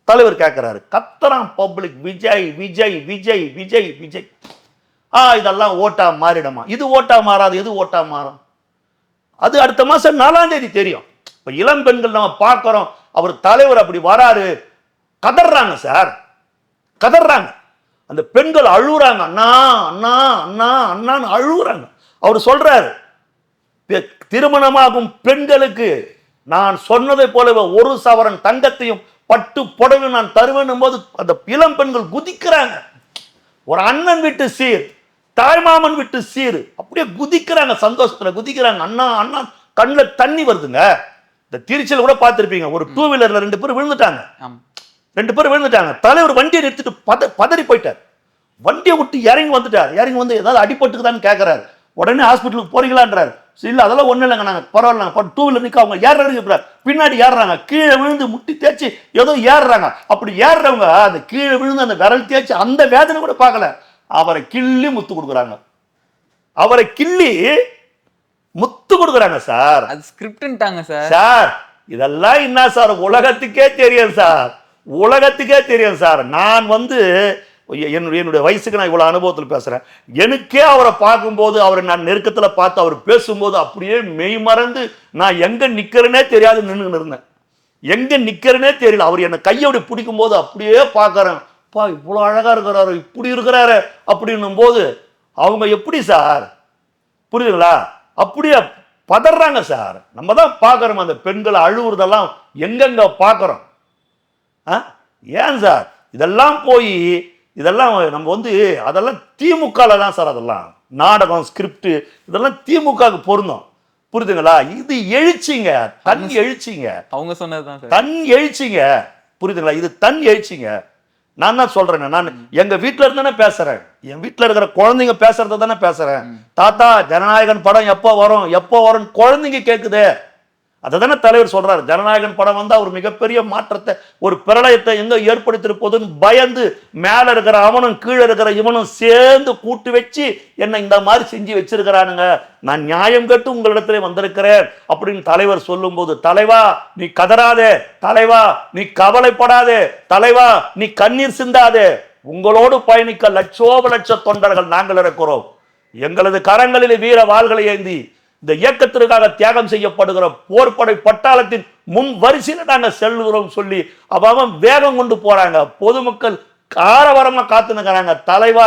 தலைவர் கேட்கிறாரு, கத்தரான் பப்ளிக் விஜய் விஜய் விஜய் விஜய் விஜய். இதெல்லாம் ஓட்டா மாறிடுமா? இது ஓட்டா மாறாது. எது ஓட்டா மாறும்? அது அடுத்த மாசம் 4ஆம் தேதி தெரியும். இப்ப இளம் பெண்கள் நம்ம பார்க்கிறோம், அவர் தலைவர் அப்படி வராரு, கதறாங்க சார், கதறாங்க. அந்த பெண்கள் அழுகுறாங்க, அண்ணா அண்ணா அண்ணா அண்ணான்னு அழுகுறாங்க. அவர் சொல்றாரு, திருமணமாகும் பெண்களுக்கு நான் சொன்னதை போலவே 1 சவரன் தங்கத்தையும் பட்டு புடவை நான் தருவேன் போது அந்த இளம் பெண்கள் குதிக்கிறாங்க. ஒரு அண்ணன் விட்டு சீர், தாய்மாமன் விட்டு சீர், அப்படியே குதிக்கிறாங்க, சந்தோஷத்துல குதிக்கிறாங்க. அண்ணா அண்ணா கண்ணில் தண்ணி வருதுங்க. இந்த திருச்சியில் கூட பார்த்துருப்பீங்க, ஒரு 2 வீலர்ல 2 பேர் விழுந்துட்டாங்க. 2 பேர் விழுந்துட்டாங்க. தலைவர் வண்டியை நிறுத்திட்டு பதறி போயிட்டார். வண்டியை விட்டு இறங்கி வந்துட்டார். இறங்கி வந்து ஏதாவது அடிபட்டுக்குதான்னு கேட்கிறாரு. உடனே ஹாஸ்பிட்டலுக்கு போறீங்களான்றாரு. இல்லை அதெல்லாம் ஒன்றும் இல்லைங்க, நாங்கள் பரவாயில்ல, நாங்கள் 2 வீலர் நிற்க, அவங்க ஏறுறாங்க, பின்னாடி ஏறுறாங்க, கீழே விழுந்து முட்டி தேய்ச்சி ஏதோ ஏறுறாங்க. அப்படி ஏறுறவங்க அந்த கீழே விழுந்து அந்த விரல் தேய்ச்சி அந்த வேதனை கூட பார்க்கல, அவரை கிள்ளி முத்து கொடுக்குறாங்க. அவரை கிள்ளி முத்து கொடுக்குறாங்க சார். அது ஸ்கிரிப்ட்ன்ட்டாங்க சார். சார் இதெல்லாம் என்ன சார், உலகத்துக்கே தெரியும் சார், உலகத்துக்கே தெரியும் சார். நான் வந்து என்னுடைய வயசுக்கு நான் இவ்வளோ அனுபவத்தில் பேசுகிறேன். எனக்கே அவரை பார்க்கும்போது, அவரை நான் நெருக்கத்தில் பார்த்து அவர் பேசும்போது அப்படியே மெய் மறந்து நான் எங்கே நிற்கிறேனே தெரியாது நின்றுன்னு இருந்தேன். எங்கே நிற்கிறேனே தெரியல. அவர் என்னை கையோடு பிடிக்கும் போது அப்படியே பார்க்குறேன், பா இவ்வளோ அழகாக இருக்கிறாரு, இப்படி இருக்கிறாரு அப்படின்னும் போது அவங்க எப்படி சார், புரியுதுங்களா? அப்படியே பதறாங்க சார். நம்ம தான் பார்க்குறோம் அந்த பெண்களை அழுவுறதெல்லாம் எங்கெங்க பார்க்குறோம். ஏன் சார் இதெல்லாம் போய் இதெல்லாம் நம்ம வந்து அதெல்லாம் திமுகல தான் சார், அதெல்லாம் நாடகம் ஸ்கிரிப்ட் இதெல்லாம் திமுகவுக்கு பொருந்தும். புரியுதுங்களா? இது எழுச்சிங்க, தன் எழுச்சிங்க, அவங்க சொன்னதுதான் தன் எழுச்சிங்க. புரியுதுங்களா? இது தன் எழுச்சிங்க. நான் தான் சொல்றேன், நான் எங்க வீட்டுல இருந்தானே பேசுறேன், என் வீட்டுல இருக்கிற குழந்தைங்க பேசுறத தானே பேசுறேன். தாத்தா ஜனநாயகன் படம் எப்போ வரும் எப்போ வரும் குழந்தைங்க கேட்குது. அதை தானே தலைவர் சொல்றாரு. ஜனநாயகன் படம் வந்தா ஒரு மிகப்பெரிய மாற்றத்தை, ஒரு பிரளயத்தை எங்க ஏற்படுத்திருப்போதுன்னு பயந்து மேல இருக்கிற அவனும் கீழே இருக்கிற இவனும் சேர்ந்து கூட்டு வச்சு என்ன இந்த மாதிரி செஞ்சு வச்சிருக்கிறானுங்க, நான் நியாயம் கேட்டு உங்களிடத்துல வந்திருக்கிறேன் அப்படின்னு தலைவர் சொல்லும் போது, தலைவா நீ கதறாதே, தலைவா நீ கவலைப்படாதே, தலைவா நீ கண்ணீர் சிந்தாதே, உங்களோடு பயணிக்க லட்சோப தொண்டர்கள் நாங்கள் இருக்கிறோம். எங்களது கரங்களில் வீர வாள்களை ஏந்தி இந்த இயக்கத்திற்காக தியாகம் செய்யப்படுகிற போர்படை பட்டாளத்தின் முன் வரிசையில் நாங்கள் செல்கிறோம் சொல்லி அவன் வேகம் கொண்டு போறாங்க. பொதுமக்கள் காரவரமா காத்து நிற்கிறாங்க. தலைவா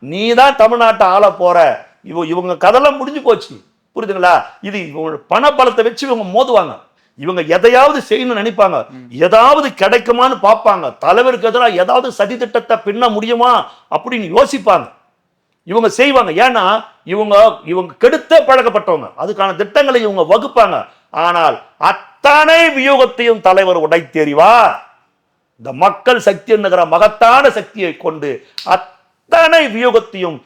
நீதான் தமிழ்நாட்டை ஆள போற. இவங்க கதெல்லாம் முடிஞ்சு போச்சு. புரியுதுங்களா? இது பண பலத்தை வச்சு இவங்க மோதுவாங்க. இவங்க எதையாவது செய்யணும்னு நினைப்பாங்க, ஏதாவது கிடைக்குமான்னு பார்ப்பாங்க, தலைவருக்கு எதிராக ஏதாவது சதி திட்டத்தை பின்ன முடியுமா அப்படின்னு யோசிப்பாங்க. இவங்க செய்வாங்க. ஏன்னா இவங்க கெடுத்த பழக்கப்பட்டவங்க, அதுக்கான திட்டங்களை இவங்க வகுப்பாங்க. ஆனால் அத்தனை வியூகத்தையும் தலைவர் உடைத்தெறிவார். இந்த மக்கள் சக்தி என்கிற மகத்தான சக்தியை கொண்டு அத்தனை வியூகத்தையும்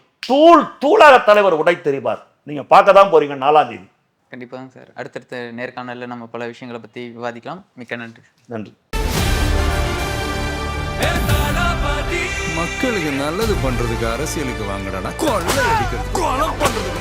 தூளாக தலைவர் உடைத்தெறிவார். நீங்க பார்க்க தான் போறீங்க 4ஆம் தேதி. கண்டிப்பாக சார். அடுத்தடுத்த நேர்காணலில் நம்ம பல விஷயங்களை பற்றி விவாதிக்கலாம். மிக்க நன்றி. நன்றி. மக்களுக்கு நல்லது பண்றதுக்கு அரசியலுக்கு வாங்கடா, கொள்ளை அடிக்கிறது, கொலை பண்றதுக்கு